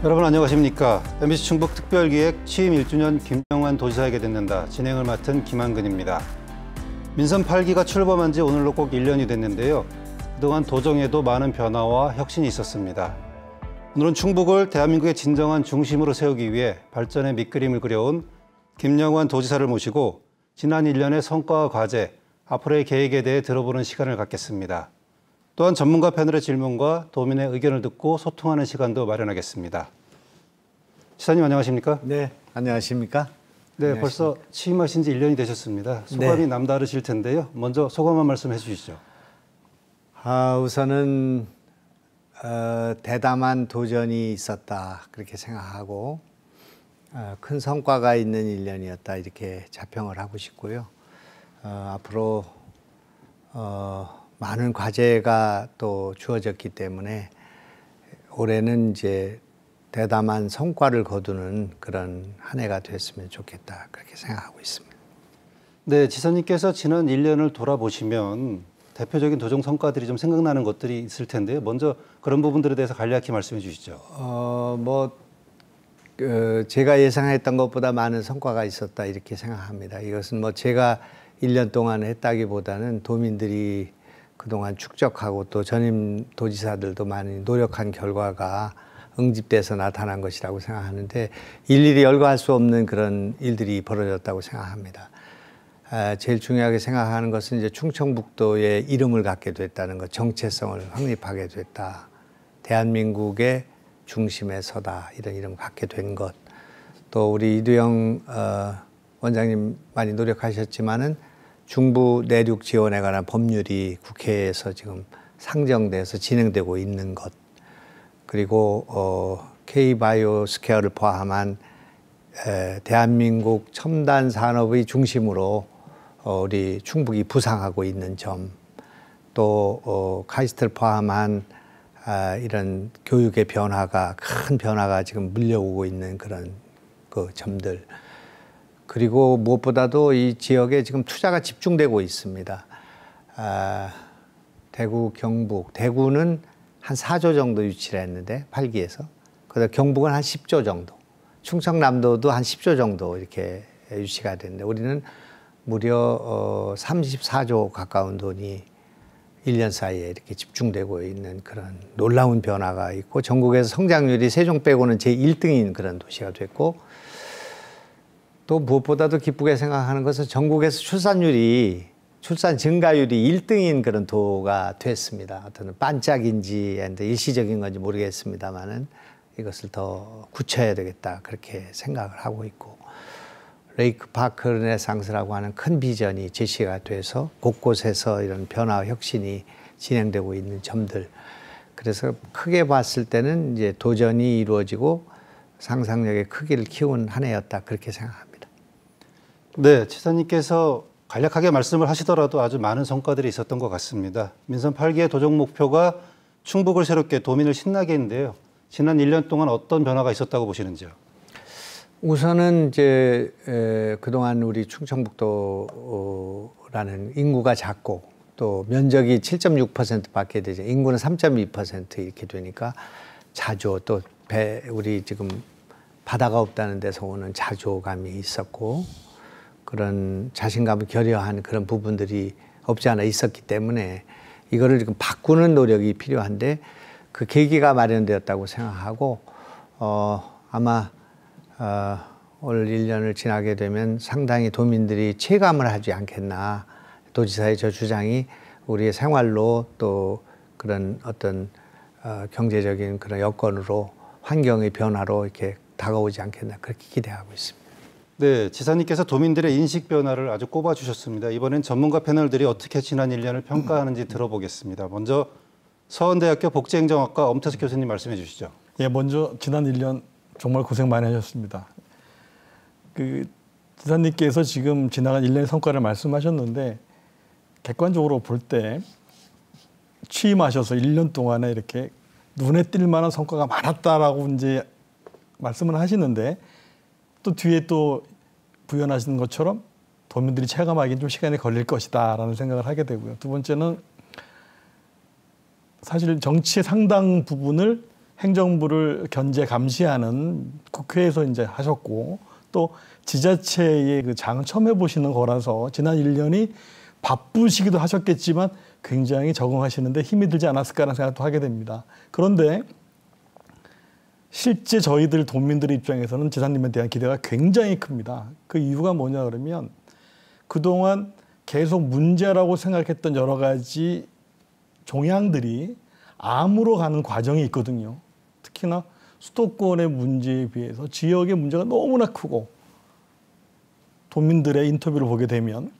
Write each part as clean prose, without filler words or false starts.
여러분 안녕하십니까. MBC 충북 특별기획 취임 1주년 김영환 도지사에게 듣는다. 진행을 맡은 김한근입니다. 민선 8기가 출범한 지 오늘로 꼭 1년이 됐는데요. 그동안 도정에도 많은 변화와 혁신이 있었습니다. 오늘은 충북을 대한민국의 진정한 중심으로 세우기 위해 발전의 밑그림을 그려온 김영환 도지사를 모시고 지난 1년의 성과와 과제, 앞으로의 계획에 대해 들어보는 시간을 갖겠습니다. 또한 전문가 패널의 질문과 도민의 의견을 듣고 소통하는 시간도 마련하겠습니다. 지사님 안녕하십니까? 네, 안녕하십니까? 네, 안녕하십니까? 벌써 취임하신 지 1년이 되셨습니다. 소감이 네. 남다르실 텐데요. 먼저 소감 한 말씀 해주시죠. 우선은 대담한 도전이 있었다 그렇게 생각하고 큰 성과가 있는 1년이었다 이렇게 자평을 하고 싶고요. 앞으로 많은 과제가 또 주어졌기 때문에 올해는 이제 대담한 성과를 거두는 그런 한 해가 됐으면 좋겠다 그렇게 생각하고 있습니다. 네, 지사님께서 지난 1년을 돌아보시면 대표적인 도정 성과들이 좀 생각나는 것들이 있을 텐데요. 먼저 그런 부분들에 대해서 간략히 말씀해 주시죠. 제가 예상했던 것보다 많은 성과가 있었다 이렇게 생각합니다. 이것은 제가 1년 동안 했다기보다는 도민들이 그동안 축적하고 또 전임 도지사들도 많이 노력한 결과가 응집돼서 나타난 것이라고 생각하는데 일일이 열거할 수 없는 그런 일들이 벌어졌다고 생각합니다. 제일 중요하게 생각하는 것은 이제 충청북도의 이름을 갖게 됐다는 것, 정체성을 확립하게 됐다. 대한민국의 중심에 서다 이런 이름을 갖게 된 것. 또 우리 이두영 원장님 많이 노력하셨지만은 중부 내륙 지원에 관한 법률이 국회에서 지금 상정돼서 진행되고 있는 것. 그리고 K-바이오 스퀘어를 포함한 대한민국 첨단 산업의 중심으로 우리 충북이 부상하고 있는 점, 또 카이스트를 포함한 이런 교육의 변화가 큰 변화가 지금 밀려오고 있는 그런 그 점들. 그리고 무엇보다도 이 지역에 지금 투자가 집중되고 있습니다. 대구, 경북, 대구는 한 4조 정도 유치를 했는데 8기에서 그다음 경북은 한 10조 정도, 충청남도도 한 10조 정도 이렇게 유치가 됐는데 우리는 무려 34조 가까운 돈이 1년 사이에 이렇게 집중되고 있는 그런 놀라운 변화가 있고 전국에서 성장률이 세종 빼고는 제1등인 그런 도시가 됐고 또 무엇보다도 기쁘게 생각하는 것은 전국에서 출산 증가율이 1등인 그런 도가 됐습니다. 어떤 반짝인지 일시적인 건지 모르겠습니다만은 이것을 더 굳혀야 되겠다 그렇게 생각을 하고 있고 레이크 파크 르네상스라고 하는 큰 비전이 제시가 돼서 곳곳에서 이런 변화와 혁신이 진행되고 있는 점들. 그래서 크게 봤을 때는 이제 도전이 이루어지고 상상력의 크기를 키운 한 해였다 그렇게 생각합니다. 네, 지사님께서 간략하게 말씀을 하시더라도 아주 많은 성과들이 있었던 것 같습니다. 민선 8기의 도정 목표가 충북을 새롭게 도민을 신나게 했는데요. 지난 1년 동안 어떤 변화가 있었다고 보시는지요? 우선은 이제 그동안 우리 충청북도라는 인구가 작고 또 면적이 7.6%밖에 되죠. 인구는 3.2% 이렇게 되니까 자조 또 우리 지금 바다가 없다는 데서 오는 자조감이 있었고 그런 자신감을 결여한 그런 부분들이 없지 않아 있었기 때문에 이거를 지금 바꾸는 노력이 필요한데 그 계기가 마련되었다고 생각하고 아마 올 1년을 지나게 되면 상당히 도민들이 체감을 하지 않겠나. 도지사의 저 주장이 우리의 생활로 또 그런 어떤 경제적인 그런 여건으로 환경의 변화로 이렇게 다가오지 않겠나 그렇게 기대하고 있습니다. 네, 지사님께서 도민들의 인식 변화를 아주 꼽아주셨습니다. 이번엔 전문가 패널들이 어떻게 지난 1년을 평가하는지 들어보겠습니다. 먼저 서원대학교 복지행정학과 엄태석 교수님 말씀해 주시죠. 예, 먼저 지난 1년 정말 고생 많이 하셨습니다. 지사님께서 지금 지나간 1년의 성과를 말씀하셨는데 객관적으로 볼 때 취임하셔서 1년 동안에 이렇게 눈에 띌 만한 성과가 많았다라고 이제 말씀을 하시는데 또 뒤에 또 부연하시는 것처럼 도민들이 체감하기엔 좀 시간이 걸릴 것이다라는 생각을 하게 되고요. 두 번째는 사실 정치의 상당 부분을 행정부를 견제 감시하는 국회에서 이제 하셨고 또 지자체의 그 장을 처음 해보시는 거라서 지난 1년이 바쁘시기도 하셨겠지만 굉장히 적응하시는데 힘이 들지 않았을까라는 생각도 하게 됩니다. 그런데 실제 저희들 도민들의 입장에서는 지사님에 대한 기대가 굉장히 큽니다. 그 이유가 뭐냐 그러면 그동안 계속 문제라고 생각했던 여러 가지 종양들이 암으로 가는 과정이 있거든요. 특히나 수도권의 문제에 비해서 지역의 문제가 너무나 크고 도민들의 인터뷰를 보게 되면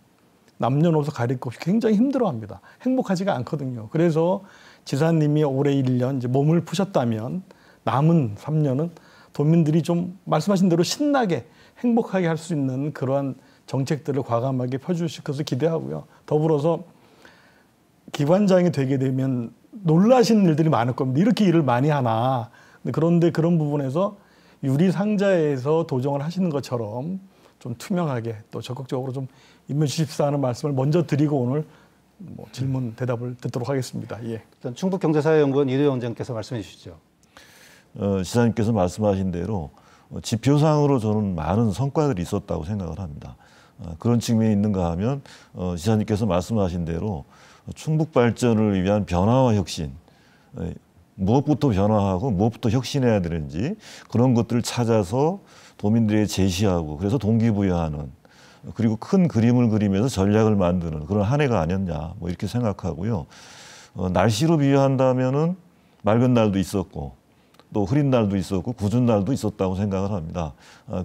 남녀노소 가릴 것 없이 굉장히 힘들어합니다. 행복하지가 않거든요. 그래서 지사님이 올해 1년 이제 몸을 푸셨다면 남은 3년은 도민들이 좀 말씀하신 대로 신나게 행복하게 할 수 있는 그러한 정책들을 과감하게 펴주실 것을 기대하고요. 더불어서 기관장이 되게 되면 놀라시는 일들이 많을 겁니다. 이렇게 일을 많이 하나. 그런데 그런 부분에서 유리상자에서 도정을 하시는 것처럼 좀 투명하게 또 적극적으로 좀 임해 주십사 하는 말씀을 먼저 드리고 오늘 질문 대답을 듣도록 하겠습니다. 예. 일단 충북경제사회연구원 이도영 원장께서 말씀해 주시죠. 지사님께서 말씀하신 대로 지표상으로 저는 많은 성과들이 있었다고 생각을 합니다. 그런 측면이 있는가 하면 지사님께서 말씀하신 대로 충북 발전을 위한 변화와 혁신, 무엇부터 변화하고 무엇부터 혁신해야 되는지 그런 것들을 찾아서 도민들에게 제시하고 그래서 동기부여하는 그리고 큰 그림을 그리면서 전략을 만드는 그런 한 해가 아니었냐 뭐 이렇게 생각하고요. 날씨로 비유한다면은 맑은 날도 있었고 또 흐린 날도 있었고 궂은 날도 있었다고 생각을 합니다.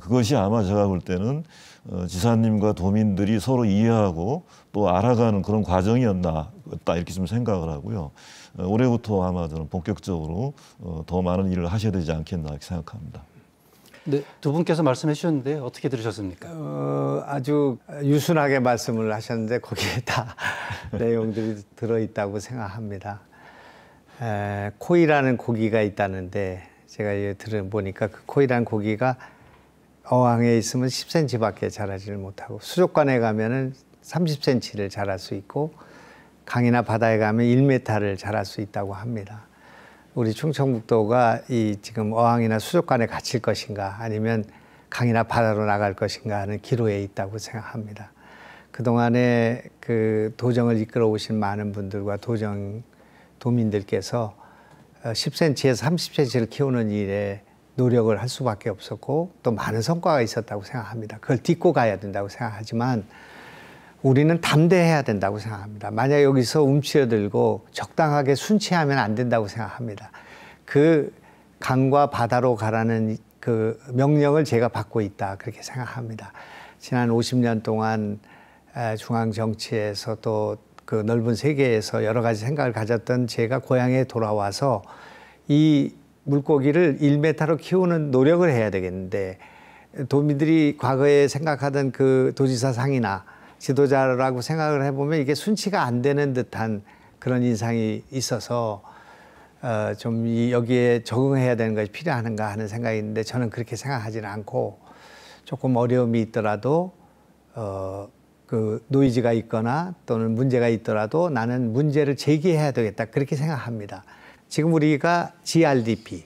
그것이 아마 제가 볼 때는 지사님과 도민들이 서로 이해하고 또 알아가는 그런 과정이었나 이렇게 좀 생각을 하고요. 올해부터 아마 저는 본격적으로 더 많은 일을 하셔야 되지 않겠나 이렇게 생각합니다. 네, 두 분께서 말씀해 주셨는데 어떻게 들으셨습니까? 아주 유순하게 말씀을 하셨는데 거기에 다 내용들이 들어있다고 생각합니다. 코이라는 고기가 있다는데 제가 들어보니까 그 코이라는 고기가 어항에 있으면 10cm밖에 자라지를 못하고 수족관에 가면은 30cm를 자랄 수 있고 강이나 바다에 가면 1m를 자랄 수 있다고 합니다. 우리 충청북도가 이 지금 어항이나 수족관에 갇힐 것인가 아니면 강이나 바다로 나갈 것인가 하는 기로에 있다고 생각합니다. 그동안에 그 도정을 이끌어 오신 많은 분들과 도민들께서 10cm에서 30cm를 키우는 일에 노력을 할 수밖에 없었고 또 많은 성과가 있었다고 생각합니다. 그걸 딛고 가야 된다고 생각하지만 우리는 담대해야 된다고 생각합니다. 만약 여기서 움츠러들고 적당하게 순치하면 안 된다고 생각합니다. 그 강과 바다로 가라는 그 명령을 제가 받고 있다 그렇게 생각합니다. 지난 50년 동안 중앙 정치에서 또 그 넓은 세계에서 여러 가지 생각을 가졌던 제가 고향에 돌아와서 이 물고기를 1m로 키우는 노력을 해야 되겠는데 도민들이 과거에 생각하던 그 도지사상이나 지도자라고 생각을 해보면 이게 순치가 안 되는 듯한 그런 인상이 있어서 좀 여기에 적응해야 되는 것이 필요한가 하는 생각이 있는데 저는 그렇게 생각하지는 않고 조금 어려움이 있더라도 그 노이즈가 있거나 또는 문제가 있더라도 나는 문제를 제기해야 되겠다 그렇게 생각합니다. 지금 우리가 GRDP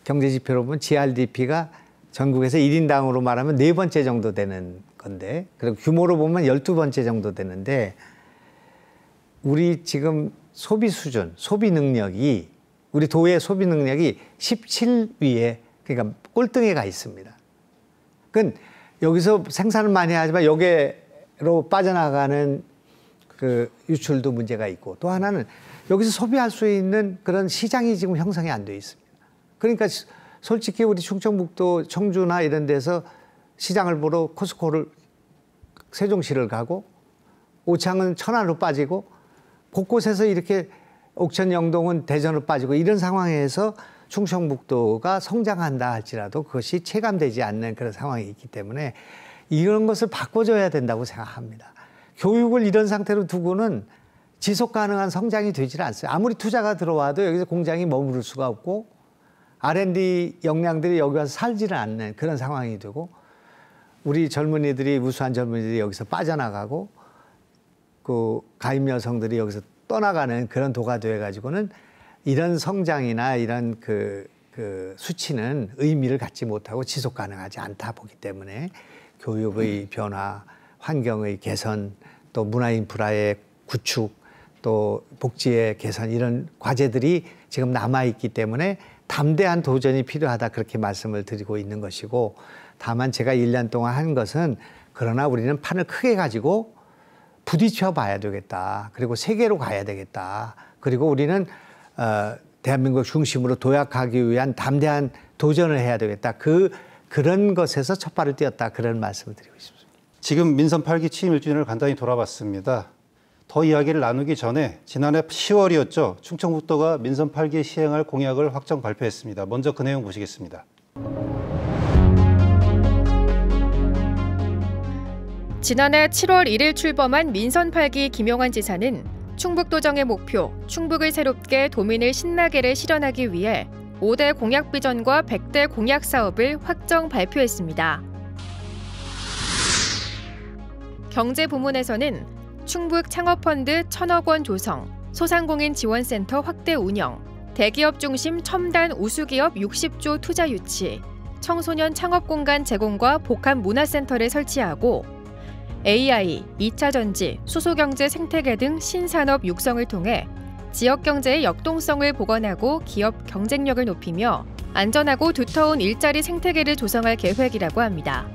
경제지표로 보면 GRDP가 전국에서 1인당으로 말하면 4번째 정도 되는 건데 그리고 규모로 보면 12번째 정도 되는데 우리 지금 소비 수준, 소비 능력이 우리 도의 소비 능력이 17위에 그러니까 꼴등에 가 있습니다. 그러니까 여기서 생산을 많이 하지만 여기로 빠져나가는 그 유출도 문제가 있고 또 하나는 여기서 소비할 수 있는 그런 시장이 지금 형성이 안 돼 있습니다. 그러니까 솔직히 우리 충청북도 청주나 이런 데서 시장을 보러 코스코를 세종시를 가고 오창은 천안으로 빠지고 곳곳에서 이렇게 옥천 영동은 대전으로 빠지고 이런 상황에서 충청북도가 성장한다 할지라도 그것이 체감되지 않는 그런 상황이 있기 때문에 이런 것을 바꿔줘야 된다고 생각합니다. 교육을 이런 상태로 두고는 지속 가능한 성장이 되질 않습니다. 아무리 투자가 들어와도 여기서 공장이 머무를 수가 없고 R&D 역량들이 여기 와서 살지를 않는 그런 상황이 되고 우리 젊은이들이 우수한 젊은이들이 여기서 빠져나가고 그 가임 여성들이 여기서 떠나가는 그런 도가 되어 가지고는 이런 성장이나 이런 그 수치는 의미를 갖지 못하고 지속 가능하지 않다 보기 때문에 교육의 변화, 환경의 개선, 또 문화 인프라의 구축, 또 복지의 개선 이런 과제들이 지금 남아있기 때문에 담대한 도전이 필요하다 그렇게 말씀을 드리고 있는 것이고 다만 제가 1년 동안 한 것은 그러나 우리는 판을 크게 가지고 부딪혀 봐야 되겠다. 그리고 세계로 가야 되겠다. 그리고 우리는 대한민국 중심으로 도약하기 위한 담대한 도전을 해야 되겠다. 그런 것에서 첫 발을 띄었다. 그런 말씀을 드리고 싶습니다. 지금 민선 8기 취임 1주년을 간단히 돌아봤습니다. 더 이야기를 나누기 전에 지난해 10월이었죠. 충청북도가 민선 8기 시행할 공약을 확정 발표했습니다. 먼저 그 내용 보시겠습니다. 지난해 7월 1일 출범한 민선 8기 김용환 지사는 충북도정의 목표, 충북을 새롭게 도민을 신나게를 실현하기 위해 5대 공약 비전과 100대 공약 사업을 확정 발표했습니다. 경제 부문에서는 충북 창업펀드 1,000억 원 조성, 소상공인 지원센터 확대 운영, 대기업 중심 첨단 우수기업 60조 투자 유치, 청소년 창업공간 제공과 복합 문화센터를 설치하고 AI, 2차 전지, 수소경제 생태계 등 신산업 육성을 통해 지역경제의 역동성을 복원하고 기업 경쟁력을 높이며 안전하고 두터운 일자리 생태계를 조성할 계획이라고 합니다.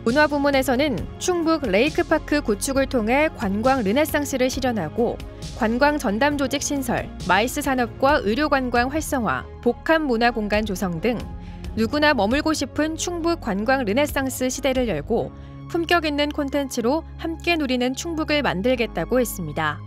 문화부문에서는 충북 레이크파크 구축을 통해 관광 르네상스를 실현하고 관광 전담 조직 신설, 마이스 산업과 의료관광 활성화, 복합 문화공간 조성 등 누구나 머물고 싶은 충북 관광 르네상스 시대를 열고 품격 있는 콘텐츠로 함께 누리는 충북을 만들겠다고 했습니다.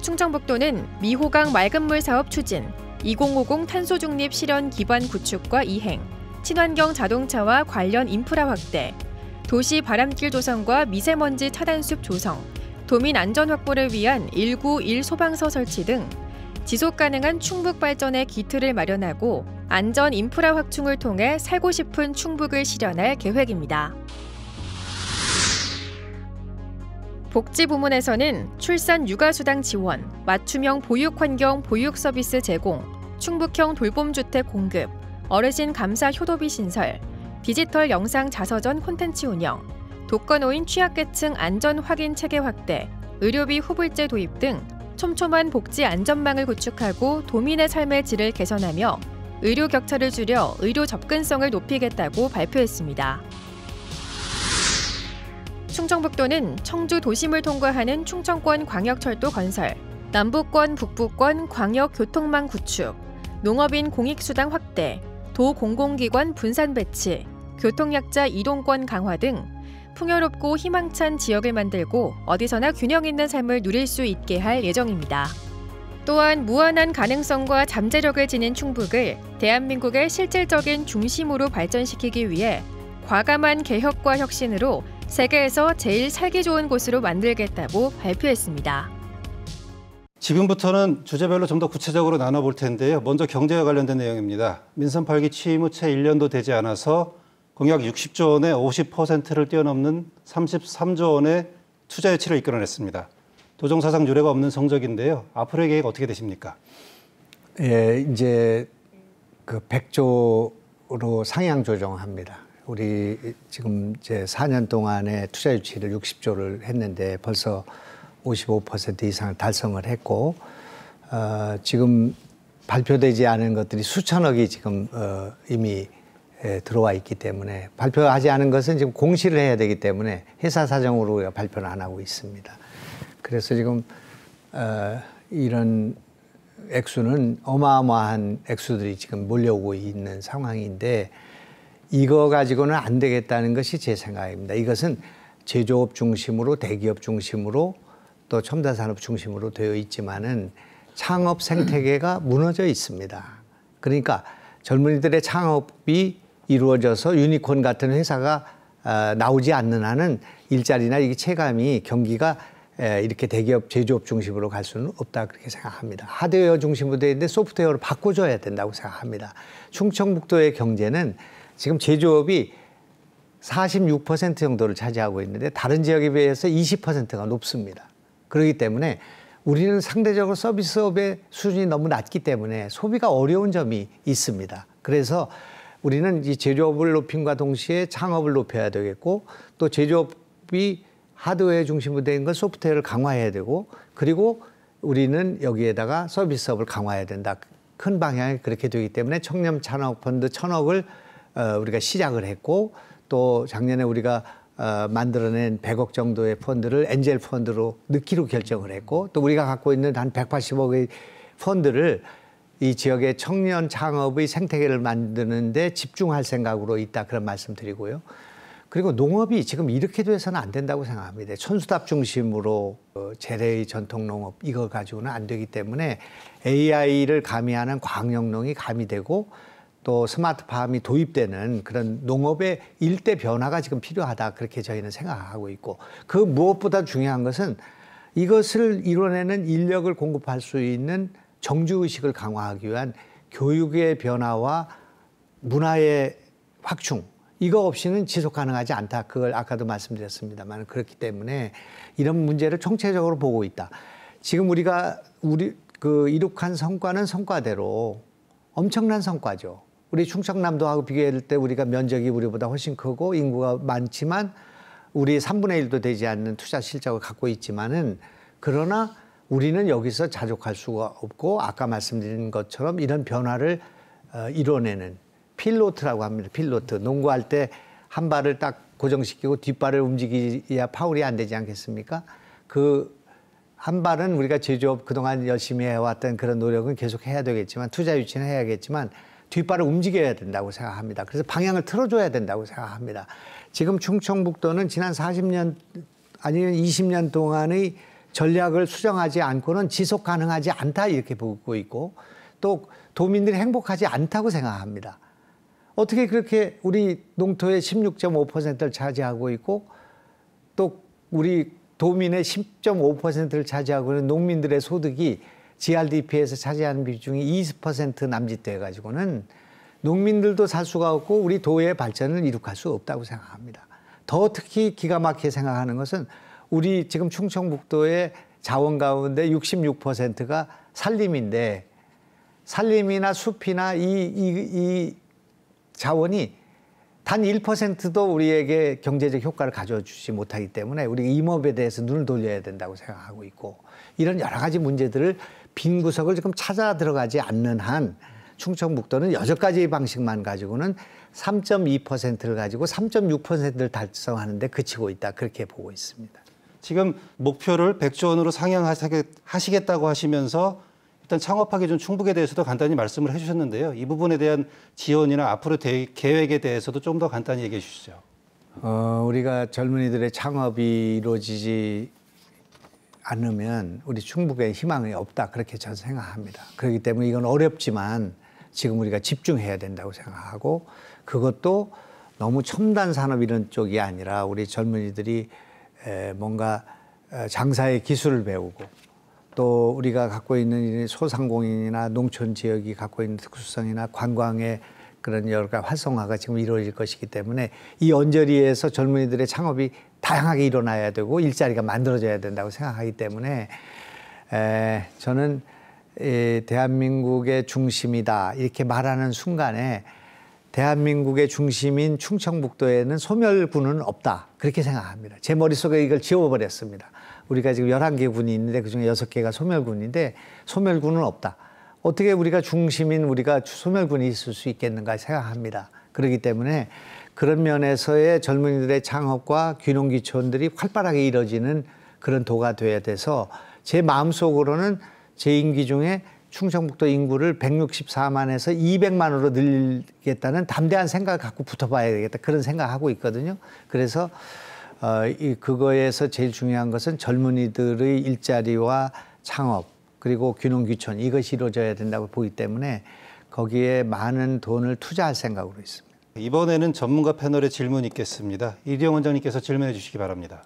충청북도는 미호강 맑은물 사업 추진, 2050 탄소 중립 실현 기반 구축과 이행, 친환경 자동차와 관련 인프라 확대, 도시 바람길 조성과 미세먼지 차단숲 조성, 도민 안전 확보를 위한 191 소방서 설치 등 지속 가능한 충북 발전의 기틀을 마련하고 안전 인프라 확충을 통해 살고 싶은 충북을 실현할 계획입니다. 복지 부문에서는 출산 육아수당 지원, 맞춤형 보육 환경 보육 서비스 제공, 충북형 돌봄주택 공급, 어르신 감사 효도비 신설, 디지털 영상 자서전 콘텐츠 운영, 독거노인 취약계층 안전 확인 체계 확대, 의료비 후불제 도입 등 촘촘한 복지 안전망을 구축하고 도민의 삶의 질을 개선하며 의료 격차를 줄여 의료 접근성을 높이겠다고 발표했습니다. 충청북도는 청주 도심을 통과하는 충청권 광역철도 건설, 남부권, 북부권 광역교통망 구축, 농업인 공익수당 확대, 도공공기관 분산 배치, 교통약자 이동권 강화 등 풍요롭고 희망찬 지역을 만들고 어디서나 균형 있는 삶을 누릴 수 있게 할 예정입니다. 또한 무한한 가능성과 잠재력을 지닌 충북을 대한민국의 실질적인 중심으로 발전시키기 위해 과감한 개혁과 혁신으로 세계에서 제일 살기 좋은 곳으로 만들겠다고 발표했습니다. 지금부터는 주제별로 좀 더 구체적으로 나눠볼 텐데요. 먼저 경제와 관련된 내용입니다. 민선 8기 취임 후 채 1년도 되지 않아서 공약 60조 원의 50%를 뛰어넘는 33조 원의 투자 유치를 이끌어냈습니다. 도정사상 유례가 없는 성적인데요. 앞으로의 계획 어떻게 되십니까? 예, 이제 그 100조로 상향 조정합니다. 우리 지금 이제 4년 동안의 투자 유치를 60조를 했는데 벌써 55% 이상을 달성을 했고 지금 발표되지 않은 것들이 수천억이 지금 이미 들어와 있기 때문에 발표하지 않은 것은 지금 공시를 해야 되기 때문에 회사 사정으로 발표를 안 하고 있습니다. 그래서 지금 이런 액수는 어마어마한 액수들이 지금 몰려오고 있는 상황인데 이거 가지고는 안 되겠다는 것이 제 생각입니다. 이것은 제조업 중심으로 대기업 중심으로 또 첨단 산업 중심으로 되어 있지만은 창업 생태계가 무너져 있습니다. 그러니까 젊은이들의 창업이 이루어져서 유니콘 같은 회사가 나오지 않는 한은 일자리나 이 체감이 경기가 이렇게 대기업 제조업 중심으로 갈 수는 없다 그렇게 생각합니다. 하드웨어 중심으로 되어 있는데 소프트웨어로 바꿔줘야 된다고 생각합니다. 충청북도의 경제는 지금 제조업이 46% 정도를 차지하고 있는데 다른 지역에 비해서 20%가 높습니다. 그렇기 때문에 우리는 상대적으로 서비스업의 수준이 너무 낮기 때문에 소비가 어려운 점이 있습니다. 그래서 우리는 이 제조업을 높임과 동시에 창업을 높여야 되겠고, 또 제조업이 하드웨어 중심으로 된 건 소프트웨어를 강화해야 되고, 그리고 우리는 여기에다가 서비스업을 강화해야 된다. 큰 방향이 그렇게 되기 때문에 청년 창업 펀드 1,000억을 우리가 시작을 했고, 또 작년에 우리가 만들어낸 100억 정도의 펀드를 엔젤 펀드로 넣기로 결정을 했고, 또 우리가 갖고 있는 한 180억의 펀드를 이 지역의 청년 창업의 생태계를 만드는 데 집중할 생각으로 있다, 그런 말씀 드리고요. 그리고 농업이 지금 이렇게 돼서는 안 된다고 생각합니다. 천수답 중심으로 재래의 전통 농업 이거 가지고는 안 되기 때문에 AI를 가미하는 광역농이 가미되고, 또 스마트팜이 도입되는 그런 농업의 일대 변화가 지금 필요하다, 그렇게 저희는 생각하고 있고, 그 무엇보다 중요한 것은 이것을 이뤄내는 인력을 공급할 수 있는 정주의식을 강화하기 위한 교육의 변화와 문화의 확충, 이거 없이는 지속 가능하지 않다. 그걸 아까도 말씀드렸습니다만, 그렇기 때문에 이런 문제를 총체적으로 보고 있다. 지금 우리가 이룩한 성과는 성과대로 엄청난 성과죠. 우리 충청남도하고 비교할 때 우리가 면적이 우리보다 훨씬 크고 인구가 많지만 우리 3분의 1도 되지 않는 투자 실적을 갖고 있지만은, 그러나 우리는 여기서 자족할 수가 없고, 아까 말씀드린 것처럼 이런 변화를 이뤄내는 필로트라고 합니다. 필로트. 농구할 때 한 발을 딱 고정시키고 뒷발을 움직여야 파울이 안 되지 않겠습니까? 그 한 발은 우리가 제조업 그동안 열심히 해왔던 그런 노력은 계속 해야 되겠지만, 투자 유치는 해야겠지만 뒷발을 움직여야 된다고 생각합니다. 그래서 방향을 틀어줘야 된다고 생각합니다. 지금 충청북도는 지난 40년 아니면 20년 동안의 전략을 수정하지 않고는 지속 가능하지 않다, 이렇게 보고 있고, 또 도민들이 행복하지 않다고 생각합니다. 어떻게 그렇게 우리 농토의 16.5%를 차지하고 있고, 또 우리 도민의 10.5%를 차지하고 있는 농민들의 소득이 GRDP에서 차지하는 비중이 20% 남짓돼 가지고는 농민들도 살 수가 없고 우리 도의 발전을 이룩할 수 없다고 생각합니다. 더 특히 기가 막히게 생각하는 것은 우리 지금 충청북도의 자원 가운데 66%가 산림인데, 산림이나 숲이나 이 자원이 단 1%도 우리에게 경제적 효과를 가져주지 못하기 때문에 우리 임업에 대해서 눈을 돌려야 된다고 생각하고 있고, 이런 여러 가지 문제들을 빈 구석을 지금 찾아 들어가지 않는 한 충청북도는 여섯 가지 방식만 가지고는 3.2%를 가지고 3.6%를 달성하는 데 그치고 있다, 그렇게 보고 있습니다. 지금 목표를 100조 원으로 상향하시겠다고 하시면서 일단 창업하기 전 충북에 대해서도 간단히 말씀을 해주셨는데요. 이 부분에 대한 지원이나 앞으로 계획에 대해서도 좀 더 간단히 얘기해 주시죠. 우리가 젊은이들의 창업이 이루어지지 않으면 우리 충북에 희망이 없다, 그렇게 저는 생각합니다. 그렇기 때문에 이건 어렵지만 지금 우리가 집중해야 된다고 생각하고, 그것도 너무 첨단 산업 이런 쪽이 아니라 우리 젊은이들이 뭔가 장사의 기술을 배우고, 또 우리가 갖고 있는 소상공인이나 농촌 지역이 갖고 있는 특수성이나 관광의 그런 여러 가지 활성화가 지금 이루어질 것이기 때문에 이 언저리에서 젊은이들의 창업이 다양하게 일어나야 되고 일자리가 만들어져야 된다고 생각하기 때문에 저는 대한민국의 중심이다, 이렇게 말하는 순간에 대한민국의 중심인 충청북도에는 소멸군은 없다, 그렇게 생각합니다. 제 머릿속에 이걸 지워버렸습니다. 우리가 지금 11개 군이 있는데 그중에 6개가 소멸군인데 소멸군은 없다. 어떻게 우리가 중심인 우리가 소멸군이 있을 수 있겠는가 생각합니다. 그렇기 때문에 그런 면에서의 젊은이들의 창업과 귀농귀촌들이 활발하게 이루어지는 그런 도가 돼야 돼서, 제 마음속으로는 제 임기 중에 충청북도 인구를 164만에서 200만으로 늘리겠다는 담대한 생각을 갖고 붙어봐야 되겠다, 그런 생각하고 있거든요. 그래서 그거에서 제일 중요한 것은 젊은이들의 일자리와 창업, 그리고 귀농귀촌, 이것이 이루어져야 된다고 보기 때문에 거기에 많은 돈을 투자할 생각으로 있습니다. 이번에는 전문가 패널의 질문이 있겠습니다. 이리영 원장님께서 질문해 주시기 바랍니다.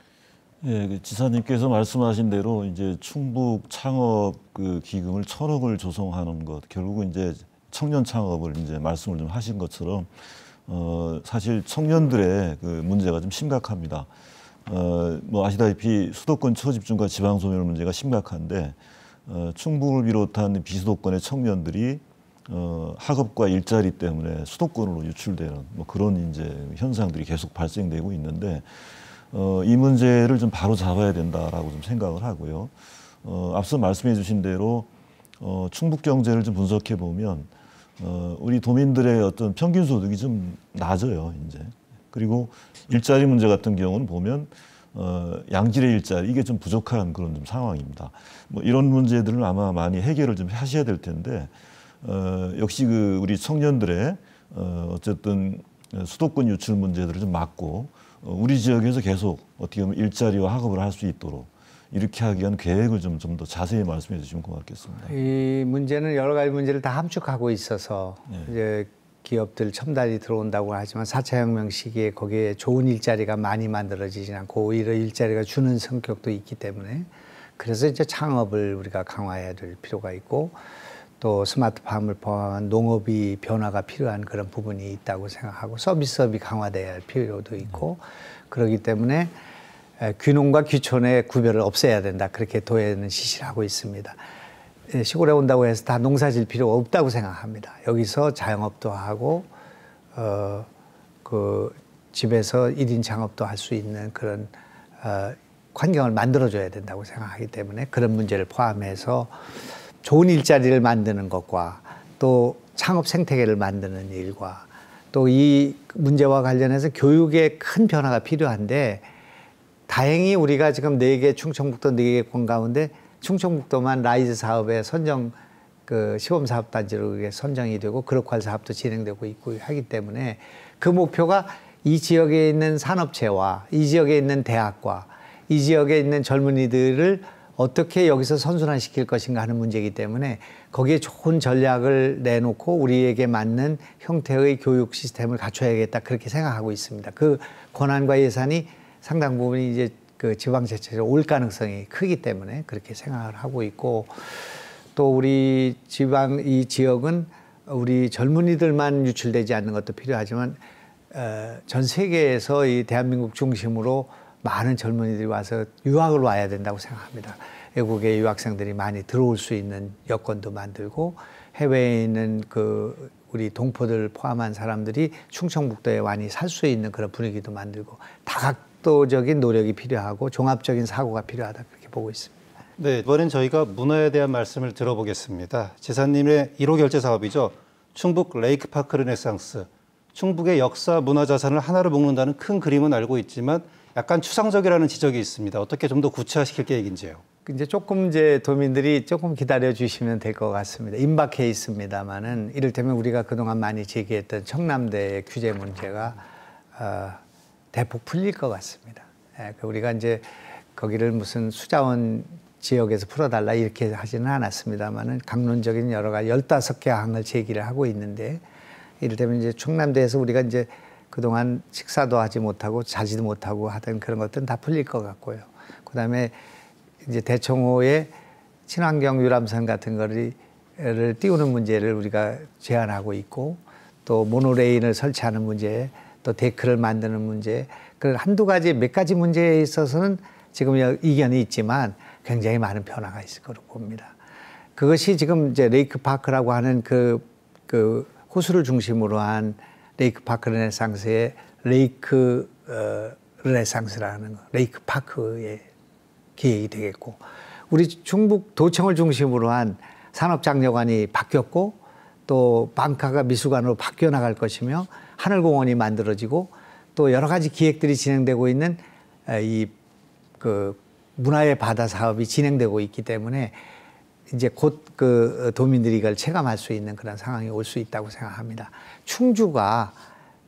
예, 지사님께서 말씀하신 대로 이제 충북 창업 그 기금을 1,000억을 조성하는 것, 결국은 이제 청년 창업을 이제 말씀을 좀 하신 것처럼 사실 청년들의 그 문제가 좀 심각합니다. 뭐 아시다시피 수도권 초집중과 지방소멸 문제가 심각한데 충북을 비롯한 비수도권의 청년들이 학업과 일자리 때문에 수도권으로 유출되는 뭐 그런 이제 현상들이 계속 발생되고 있는데 이 문제를 좀 바로 잡아야 된다라고 좀 생각을 하고요. 앞서 말씀해 주신 대로 충북 경제를 좀 분석해 보면 우리 도민들의 어떤 평균 소득이 좀 낮아요, 이제. 그리고 일자리 문제 같은 경우는 보면 양질의 일자리 이게 좀 부족한 그런 좀 상황입니다. 뭐 이런 문제들을 아마 많이 해결을 좀 하셔야 될 텐데 역시 그 우리 청년들의 어쨌든 수도권 유출 문제들을 좀 막고 우리 지역에서 계속 어떻게 보면 일자리와 학업을 할 수 있도록 이렇게 하기 위한 계획을 좀 더 자세히 말씀해 주시면 고맙겠습니다. 이 문제는 여러 가지 문제를 다 함축하고 있어서 네. 이제 기업들 첨단이 들어온다고 하지만 4차 혁명 시기에 거기에 좋은 일자리가 많이 만들어지지 않고 오히려 일자리가 주는 성격도 있기 때문에 그래서 이제 창업을 우리가 강화해야 될 필요가 있고 또 스마트팜을 포함한 농업이 변화가 필요한 그런 부분이 있다고 생각하고 서비스업이 강화돼야 할 필요도 있고 그렇기 때문에 귀농과 귀촌의 구별을 없애야 된다. 그렇게 도에는 지시를 하고 있습니다. 시골에 온다고 해서 다 농사 질 필요가 없다고 생각합니다. 여기서 자영업도 하고 그 집에서 1인 창업도 할 수 있는 그런 환경을 만들어줘야 된다고 생각하기 때문에 그런 문제를 포함해서 좋은 일자리를 만드는 것과 또 창업 생태계를 만드는 일과 또 이 문제와 관련해서 교육에 큰 변화가 필요한데 다행히 우리가 지금 4개 충청북도 4개 권 가운데 충청북도만 라이즈 사업에 선정 그 시범사업단지로 선정이 되고 그룹화 사업도 진행되고 있고 하기 때문에 그 목표가 이 지역에 있는 산업체와 이 지역에 있는 대학과 이 지역에 있는 젊은이들을 어떻게 여기서 선순환시킬 것인가 하는 문제이기 때문에 거기에 좋은 전략을 내놓고 우리에게 맞는 형태의 교육 시스템을 갖춰야겠다 그렇게 생각하고 있습니다. 그 권한과 예산이 상당 부분이 이제 그 지방자치로 올 가능성이 크기 때문에 그렇게 생각을 하고 있고 또 우리 지방 이 지역은 우리 젊은이들만 유출되지 않는 것도 필요하지만 전 세계에서 이 대한민국 중심으로 많은 젊은이들이 와서 유학을 와야 된다고 생각합니다. 외국의 유학생들이 많이 들어올 수 있는 여건도 만들고 해외에 있는 그 우리 동포들 포함한 사람들이 충청북도에 많이 살 수 있는 그런 분위기도 만들고 다각도적인 노력이 필요하고 종합적인 사고가 필요하다 그렇게 보고 있습니다. 네, 이번엔 저희가 문화에 대한 말씀을 들어보겠습니다. 지사님의 1호 결제 사업이죠. 충북 레이크파크 르네상스. 충북의 역사, 문화 자산을 하나로 묶는다는 큰 그림은 알고 있지만 약간 추상적이라는 지적이 있습니다. 어떻게 좀 더 구체화시킬 계획인지요? 이제 도민들이 조금 기다려 주시면 될 것 같습니다. 임박해 있습니다만은 이를테면 우리가 그동안 많이 제기했던 청남대의 규제 문제가 대폭 풀릴 것 같습니다. 우리가 이제 거기를 무슨 수자원 지역에서 풀어달라 이렇게 하지는 않았습니다만은 강론적인 여러 가지 15개 항을 제기를 하고 있는데 이를테면 이제 충남대에서 우리가 이제 그동안 식사도 하지 못하고 자지도 못하고 하던 그런 것들은 다 풀릴 것 같고요. 그다음에 이제 대청호의 친환경 유람선 같은 거를 띄우는 문제를 우리가 제안하고 있고 또 모노레일을 설치하는 문제 또 데크를 만드는 문제 그 한두 가지 몇 가지 문제에 있어서는 지금 이견이 있지만 굉장히 많은 변화가 있을 거로 봅니다. 그것이 지금 이제 레이크파크라고 하는 그 호수를 중심으로 한 레이크파크 르네상스의 레이크 르네상스라는 거, 레이크파크의 계획이 되겠고 우리 충북 도청을 중심으로 한 산업장려관이 바뀌었고 또 방카가 미술관으로 바뀌어 나갈 것이며 하늘공원이 만들어지고 또 여러 가지 기획들이 진행되고 있는 이 그 문화의 바다 사업이 진행되고 있기 때문에 이제 곧 그 도민들이 이걸 체감할 수 있는 그런 상황이 올 수 있다고 생각합니다. 충주가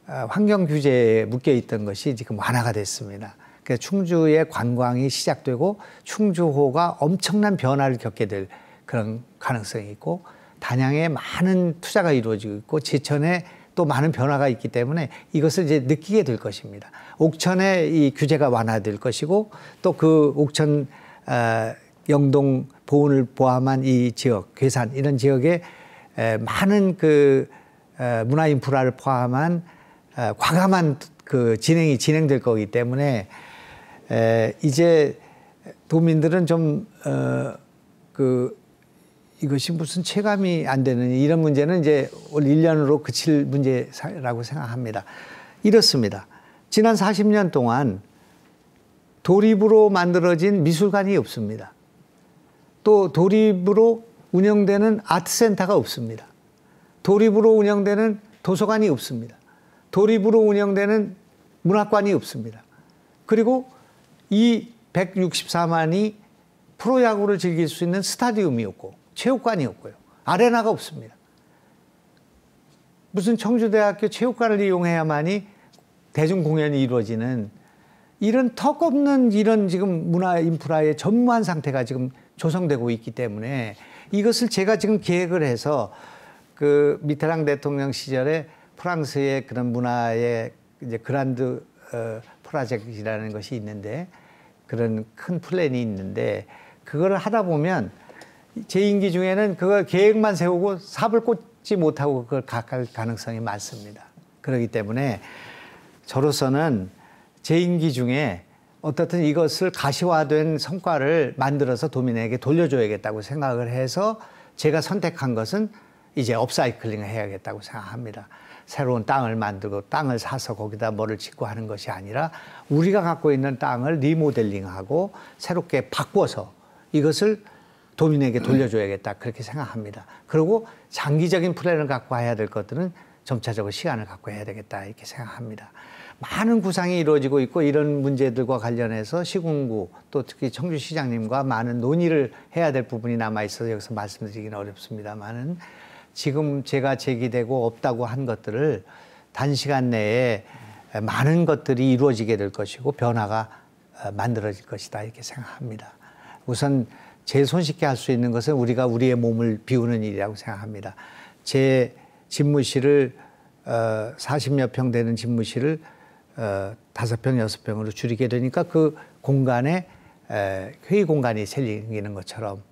환경 규제에 묶여 있던 것이 지금 완화가 됐습니다. 그래서 충주의 관광이 시작되고 충주호가 엄청난 변화를 겪게 될 그런 가능성이 있고 단양에 많은 투자가 이루어지고 있고 제천에 또 많은 변화가 있기 때문에 이것을 이제 느끼게 될 것입니다. 옥천에 이 규제가 완화될 것이고 또 그 옥천 영동 보훈을 포함한 이 지역, 괴산 이런 지역에 많은 그 문화 인프라를 포함한 과감한 그 진행이 진행될 거기 때문에 이제 도민들은 좀 이것이 무슨 체감이 안 되는 이런 문제는 이제 올 1년으로 그칠 문제라고 생각합니다. 이렇습니다. 지난 40년 동안 도립으로 만들어진 미술관이 없습니다. 또 도립으로 운영되는 아트센터가 없습니다. 도립으로 운영되는 도서관이 없습니다. 도립으로 운영되는 문학관이 없습니다. 그리고 이 164만이 프로야구를 즐길 수 있는 스타디움이 없고 체육관이 없고요. 아레나가 없습니다. 무슨 청주대학교 체육관을 이용해야만이 대중공연이 이루어지는 이런 턱없는 이런 지금 문화 인프라의 전무한 상태가 지금 조성되고 있기 때문에 이것을 제가 지금 계획을 해서 그 미테랑 대통령 시절에 프랑스의 그런 문화의 이제 그란드 프로젝트라는 것이 있는데 그런 큰 플랜이 있는데 그걸 하다 보면 제 임기 중에는 그걸 계획만 세우고 삽을 꽂지 못하고 그걸 갈 가능성이 많습니다. 그렇기 때문에 저로서는 제 임기 중에 어떻든 이것을 가시화된 성과를 만들어서 도민에게 돌려줘야겠다고 생각을 해서 제가 선택한 것은 이제 업사이클링을 해야겠다고 생각합니다. 새로운 땅을 만들고 땅을 사서 거기다 뭐를 짓고 하는 것이 아니라 우리가 갖고 있는 땅을 리모델링하고 새롭게 바꿔서 이것을 도민에게 돌려줘야겠다 그렇게 생각합니다. 그리고 장기적인 플랜을 갖고 해야 될 것들은 점차적으로 시간을 갖고 해야 되겠다 이렇게 생각합니다. 많은 구상이 이루어지고 있고 이런 문제들과 관련해서 시군구 또 특히 청주시장님과 많은 논의를 해야 될 부분이 남아있어서 여기서 말씀드리기는 어렵습니다만은 지금 제가 제기되고 없다고 한 것들을 단시간 내에 많은 것들이 이루어지게 될 것이고 변화가 만들어질 것이다 이렇게 생각합니다. 우선 제일 손쉽게 할 수 있는 것은 우리가 우리의 몸을 비우는 일이라고 생각합니다. 제 집무실을 40여 평 되는 집무실을 5평, 6평으로 줄이게 되니까 그 공간에 회의 공간이 생기는 것처럼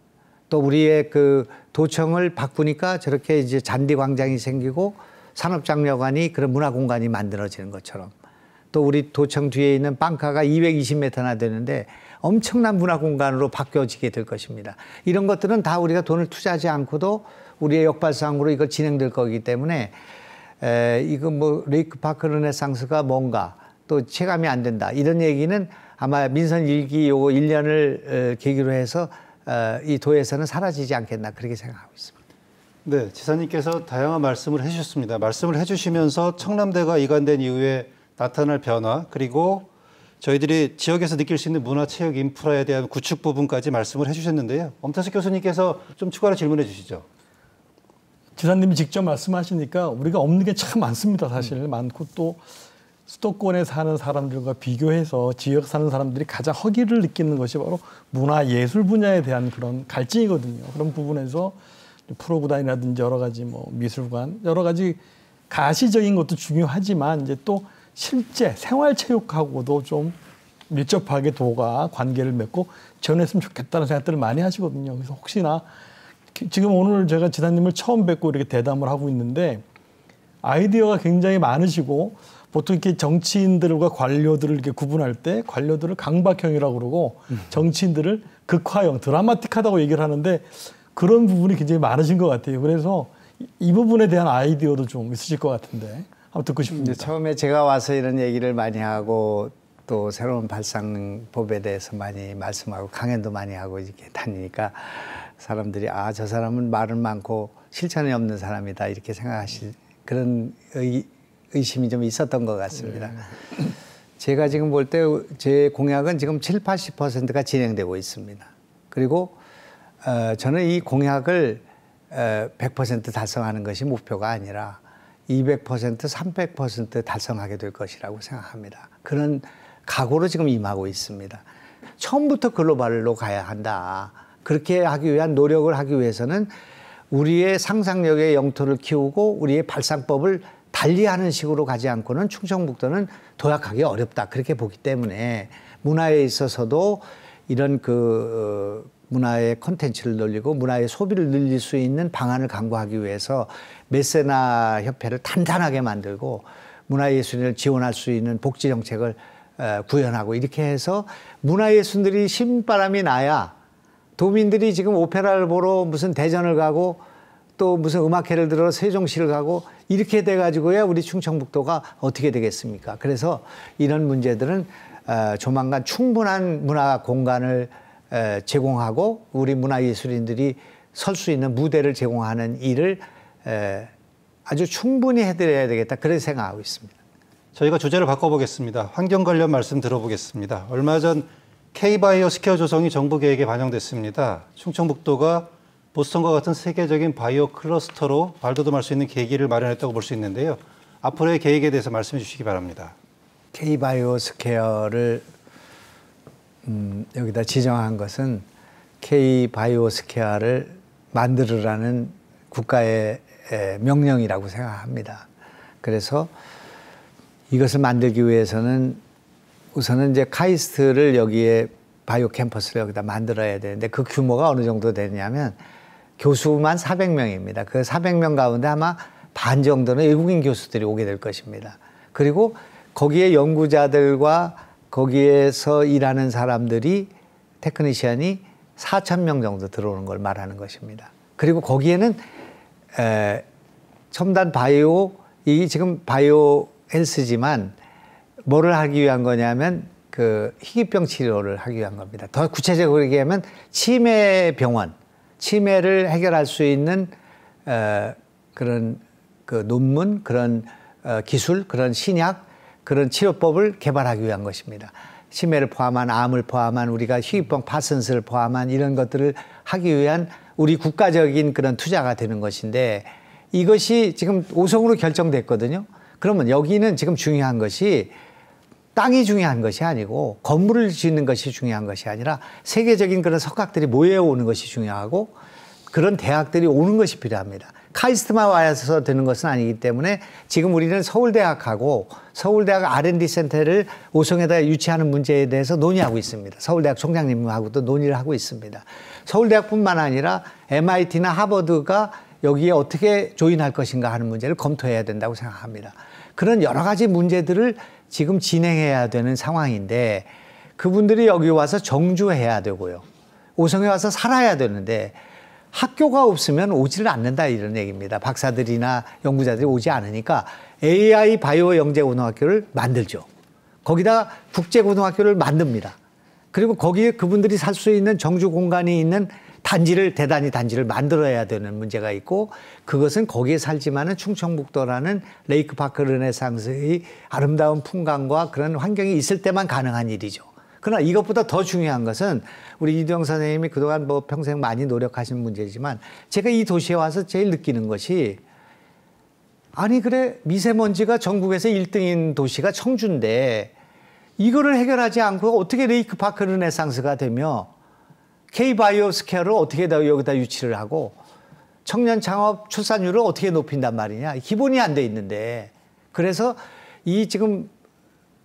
또 우리의 그 도청을 바꾸니까 저렇게 이제 잔디 광장이 생기고 산업장려관이 그런 문화 공간이 만들어지는 것처럼 또 우리 도청 뒤에 있는 빵카가 220m나 되는데 엄청난 문화 공간으로 바뀌어지게 될 것입니다. 이런 것들은 다 우리가 돈을 투자하지 않고도 우리의 역발상으로 이걸 진행될 거기 때문에 이거 뭐 레이크파크 르네상스가 뭔가 또 체감이 안 된다 이런 얘기는 아마 민선 1기 요거 1년을 계기로 해서 이 도에서는 사라지지 않겠나 그렇게 생각하고 있습니다. 네, 지사님께서 다양한 말씀을 해주셨습니다. 말씀을 해주시면서 청남대가 이관된 이후에 나타날 변화 그리고 저희들이 지역에서 느낄 수 있는 문화, 체육, 인프라에 대한 구축 부분까지 말씀을 해주셨는데요. 엄태수 교수님께서 좀 추가로 질문해 주시죠. 지사님이 직접 말씀하시니까 우리가 없는 게 참 많습니다. 사실 많고 또 수도권에 사는 사람들과 비교해서 지역 사는 사람들이 가장 허기를 느끼는 것이 바로 문화예술 분야에 대한 그런 갈증이거든요. 그런 부분에서 프로구단이라든지 여러 가지 뭐 미술관 여러 가지 가시적인 것도 중요하지만 이제 또 실제 생활체육하고도 좀 밀접하게 도가 관계를 맺고 전했으면 좋겠다는 생각들을 많이 하시거든요. 그래서 혹시나 지금 오늘 제가 지사님을 처음 뵙고 이렇게 대담을 하고 있는데 아이디어가 굉장히 많으시고 보통 이렇게 정치인들과 관료들을 이렇게 구분할 때 관료들을 강박형이라고 그러고 정치인들을 극화형, 드라마틱하다고 얘기를 하는데 그런 부분이 굉장히 많으신 것 같아요. 그래서 이 부분에 대한 아이디어도 좀 있으실 것 같은데 한번 듣고 싶습니다. 처음에 제가 와서 이런 얘기를 많이 하고 또 새로운 발상법에 대해서 많이 말씀하고 강연도 많이 하고 이렇게 다니니까 사람들이 아, 저 사람은 말은 많고 실천이 없는 사람이다 이렇게 생각하실 그런 의심이 좀 있었던 것 같습니다. 제가 지금 볼 때 제 공약은 지금 70~80%가 진행되고 있습니다. 그리고 저는 이 공약을 100% 달성하는 것이 목표가 아니라 200%, 300% 달성하게 될 것이라고 생각합니다. 그런 각오로 지금 임하고 있습니다. 처음부터 글로벌로 가야 한다. 그렇게 하기 위한 노력을 하기 위해서는 우리의 상상력의 영토를 키우고 우리의 발상법을 달리하는 식으로 가지 않고는 충청북도는 도약하기 어렵다. 그렇게 보기 때문에 문화에 있어서도 이런 문화의 콘텐츠를 늘리고 문화의 소비를 늘릴 수 있는 방안을 강구하기 위해서 메세나 협회를 탄탄하게 만들고 문화예술인을 지원할 수 있는 복지 정책을 구현하고 이렇게 해서 문화예술들이 신바람이 나야 도민들이 지금 오페라를 보러 무슨 대전을 가고 또 무슨 음악회를 들어 세종시를 가고 이렇게 돼가지고야 우리 충청북도가 어떻게 되겠습니까? 그래서 이런 문제들은 조만간 충분한 문화 공간을 제공하고 우리 문화예술인들이 설 수 있는 무대를 제공하는 일을 아주 충분히 해드려야 되겠다 그렇게 생각하고 있습니다. 저희가 주제를 바꿔보겠습니다. 환경 관련 말씀 들어보겠습니다. 얼마 전 K바이오 스퀘어 조성이 정부 계획에 반영됐습니다. 충청북도가 보스턴과 같은 세계적인 바이오 클러스터로 발돋움할 수 있는 계기를 마련했다고 볼 수 있는데요. 앞으로의 계획에 대해서 말씀해 주시기 바랍니다. K바이오 스퀘어를 여기다 지정한 것은 K바이오 스퀘어를 만들으라는 국가의 명령이라고 생각합니다. 그래서 이것을 만들기 위해서는 우선은 이제 카이스트를 여기에 바이오 캠퍼스를 여기다 만들어야 되는데 그 규모가 어느 정도 되냐면 교수만 400명입니다. 그 400명 가운데 아마 반 정도는 외국인 교수들이 오게 될 것입니다. 그리고 거기에 연구자들과 거기에서 일하는 사람들이 테크니션이 4,000명 정도 들어오는 걸 말하는 것입니다. 그리고 거기에는 첨단 바이오, 이 지금 바이오 헬스지만 뭐를 하기 위한 거냐면 그 희귀병 치료를 하기 위한 겁니다. 더 구체적으로 얘기하면 치매 병원, 치매를 해결할 수 있는 그런 그 논문, 그런 기술, 그런 신약, 그런 치료법을 개발하기 위한 것입니다. 치매를 포함한 암을 포함한 우리가 희귀병 파슨스를 포함한 이런 것들을 하기 위한 우리 국가적인 그런 투자가 되는 것인데 이것이 지금 5성으로 결정됐거든요. 그러면 여기는 지금 중요한 것이 땅이 중요한 것이 아니고 건물을 짓는 것이 중요한 것이 아니라 세계적인 그런 석학들이 모여오는 것이 중요하고 그런 대학들이 오는 것이 필요합니다. 카이스트만 와서 되는 것은 아니기 때문에 지금 우리는 서울대학하고 서울대학 R&D 센터를 오송에다 유치하는 문제에 대해서 논의하고 있습니다. 서울대학 총장님하고도 논의를 하고 있습니다. 서울대학뿐만 아니라 MIT나 하버드가 여기에 어떻게 조인할 것인가 하는 문제를 검토해야 된다고 생각합니다. 그런 여러 가지 문제들을 지금 진행해야 되는 상황인데 그분들이 여기 와서 정주해야 되고요. 오송에 와서 살아야 되는데 학교가 없으면 오지를 않는다 이런 얘기입니다. 박사들이나 연구자들이 오지 않으니까 AI 바이오 영재고등학교를 만들죠. 거기다 국제고등학교를 만듭니다. 그리고 거기에 그분들이 살 수 있는 정주 공간이 있는 대단히 단지를 만들어야 되는 문제가 있고 그것은 거기에 살지만은 충청북도라는 레이크파크 르네상스의 아름다운 풍광과 그런 환경이 있을 때만 가능한 일이죠. 그러나 이것보다 더 중요한 것은 우리 이두영 선생님이 그동안 뭐 평생 많이 노력하신 문제지만 제가 이 도시에 와서 제일 느끼는 것이 아니 그래 미세먼지가 전국에서 1등인 도시가 청주인데 이거를 해결하지 않고 어떻게 레이크파크 르네상스가 되며 K바이오 스퀘어를 어떻게 여기다 유치를 하고 청년 창업 출산율을 어떻게 높인단 말이냐. 기본이 안 돼 있는데. 그래서 이 지금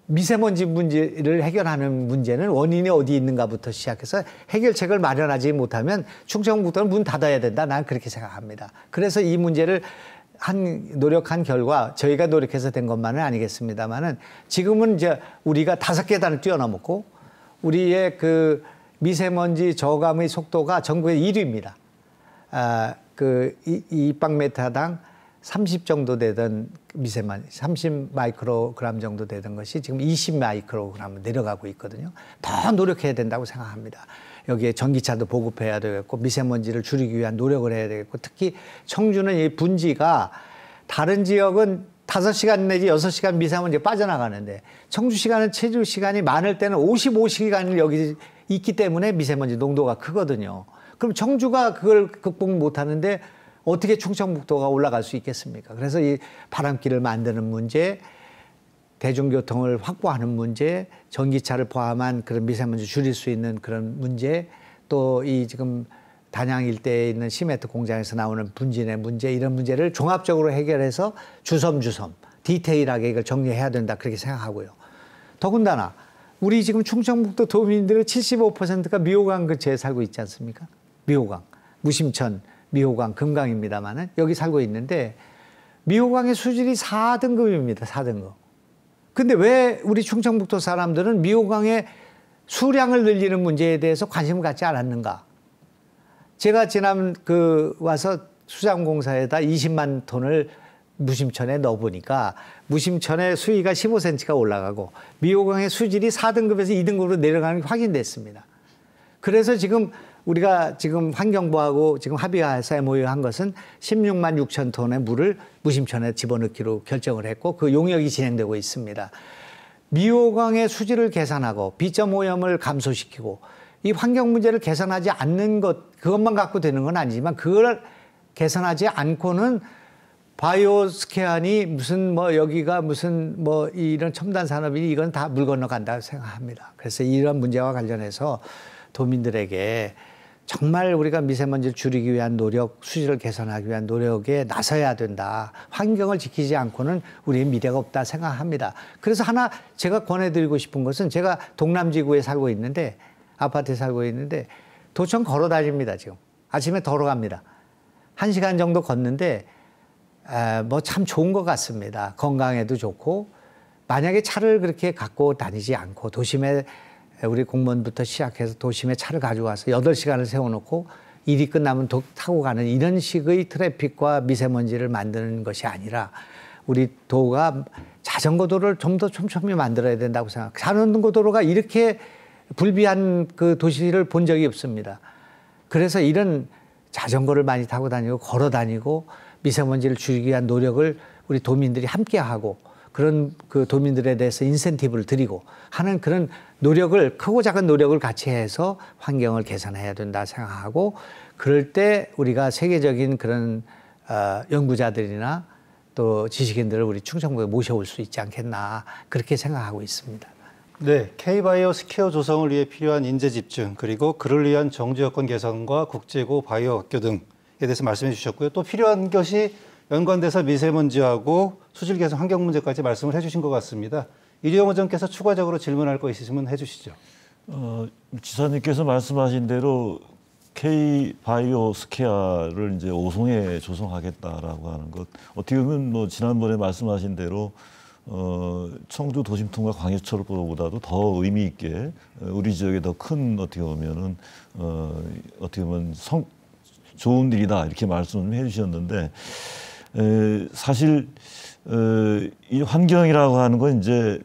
미세먼지 문제를 해결하는 문제는 원인이 어디 있는가부터 시작해서 해결책을 마련하지 못하면 충청북도는 문 닫아야 된다. 난 그렇게 생각합니다. 그래서 이 문제를 노력한 결과 저희가 노력해서 된 것만은 아니겠습니다만은 지금은 이제 우리가 5계단을 뛰어넘었고 우리의 그 미세먼지 저감의 속도가 전국의 1위입니다. 그 입방메타당 30 정도 되던 미세먼지, 30 마이크로그램 정도 되던 것이 지금 20 마이크로그램 내려가고 있거든요. 더 노력해야 된다고 생각합니다. 여기에 전기차도 보급해야 되겠고 미세먼지를 줄이기 위한 노력을 해야 되겠고 특히 청주는 이 분지가 다른 지역은 5시간 내지 6시간 미세먼지가 빠져나가는데 청주시간은 체류 시간이 많을 때는 55시간을 여기 있기 때문에 미세먼지 농도가 크거든요. 그럼 청주가 그걸 극복 못하는데 어떻게 충청북도가 올라갈 수 있겠습니까? 그래서 이 바람길을 만드는 문제, 대중교통을 확보하는 문제, 전기차를 포함한 그런 미세먼지 줄일 수 있는 그런 문제, 또 이 지금 단양 일대에 있는 시멘트 공장에서 나오는 분진의 문제, 이런 문제를 종합적으로 해결해서 주섬주섬 디테일하게 이걸 정리해야 된다 그렇게 생각하고요. 더군다나 우리 지금 충청북도 도민들의 75%가 미호강 근처에 살고 있지 않습니까? 미호강, 무심천, 미호강, 금강입니다만은 여기 살고 있는데 미호강의 수질이 4등급입니다. 4등급. 근데 왜 우리 충청북도 사람들은 미호강의 수량을 늘리는 문제에 대해서 관심을 갖지 않았는가? 제가 지난 와서 수자원공사에다 20만 톤을 무심천에 넣어보니까 무심천의 수위가 15cm가 올라가고 미호강의 수질이 4등급에서 2등급으로 내려가는 게 확인됐습니다. 그래서 지금 우리가 지금 환경부하고 지금 합의해서 MOU한 것은 16만 6천 톤의 물을 무심천에 집어넣기로 결정을 했고 그 용역이 진행되고 있습니다. 미호강의 수질을 개선하고 비점 오염을 감소시키고 이 환경 문제를 개선하지 않는 것, 그것만 갖고 되는 건 아니지만 그걸 개선하지 않고는 바이오스케안이 무슨 뭐 여기가 무슨 뭐 이런 첨단 산업이 이건 다 물 건너간다고 생각합니다. 그래서 이런 문제와 관련해서 도민들에게 정말 우리가 미세먼지를 줄이기 위한 노력, 수질을 개선하기 위한 노력에 나서야 된다. 환경을 지키지 않고는 우리의 미래가 없다 생각합니다. 그래서 하나 제가 권해드리고 싶은 것은 제가 동남지구에 살고 있는데 아파트에 살고 있는데 도청 걸어 다닙니다. 지금 아침에 걸어갑니다. 1시간 정도 걷는데 뭐 참 좋은 것 같습니다. 건강에도 좋고 만약에 차를 그렇게 갖고 다니지 않고 도심에 우리 공무원부터 시작해서 도심에 차를 가져와서 8시간을 세워놓고 일이 끝나면 타고 가는 이런 식의 트래픽과 미세먼지를 만드는 것이 아니라 우리 도가 자전거 도로를 좀 더 촘촘히 만들어야 된다고 생각합니다. 자전거 도로가 이렇게 불비한 그 도시를 본 적이 없습니다. 그래서 이런 자전거를 많이 타고 다니고 걸어 다니고 미세먼지를 줄이기 위한 노력을 우리 도민들이 함께 하고 그런 그 도민들에 대해서 인센티브를 드리고 하는 그런 노력을 크고 작은 노력을 같이 해서 환경을 개선해야 된다 생각하고 그럴 때 우리가 세계적인 그런 연구자들이나 또 지식인들을 우리 충청북에 모셔올 수 있지 않겠나 그렇게 생각하고 있습니다. 네, K바이오 스퀘어 조성을 위해 필요한 인재 집중 그리고 그를 위한 정주 여건 개선과 국제고 바이오 학교 등에 대해서 말씀해 주셨고요. 또 필요한 것이 연관돼서 미세먼지하고 수질 개선 환경 문제까지 말씀을 해주신 것 같습니다. 이재용 의원께서 추가적으로 질문할 거 있으시면 해주시죠. 지사님께서 말씀하신 대로 K바이오 스퀘어를 이제 5송에 조성하겠다라고 하는 것 어떻게 보면 뭐 지난번에 말씀하신 대로 청주 도심통과 광역철도보다도 더 의미 있게 우리 지역에 더 큰 어떻게 보면은 어떻게 보면 좋은 일이다 이렇게 말씀을 해주셨는데 사실 이 환경이라고 하는 건 이제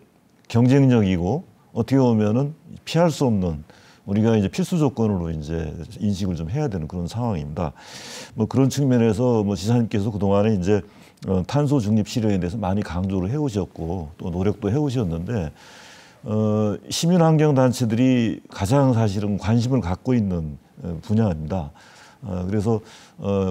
경쟁력이고 어떻게 보면은 피할 수 없는 우리가 이제 필수 조건으로 이제 인식을 좀 해야 되는 그런 상황입니다. 뭐 그런 측면에서 뭐 지사님께서 그 동안에 이제 탄소 중립 실현에 대해서 많이 강조를 해오셨고 또 노력도 해오셨는데 시민환경단체들이 가장 사실은 관심을 갖고 있는 분야입니다. 그래서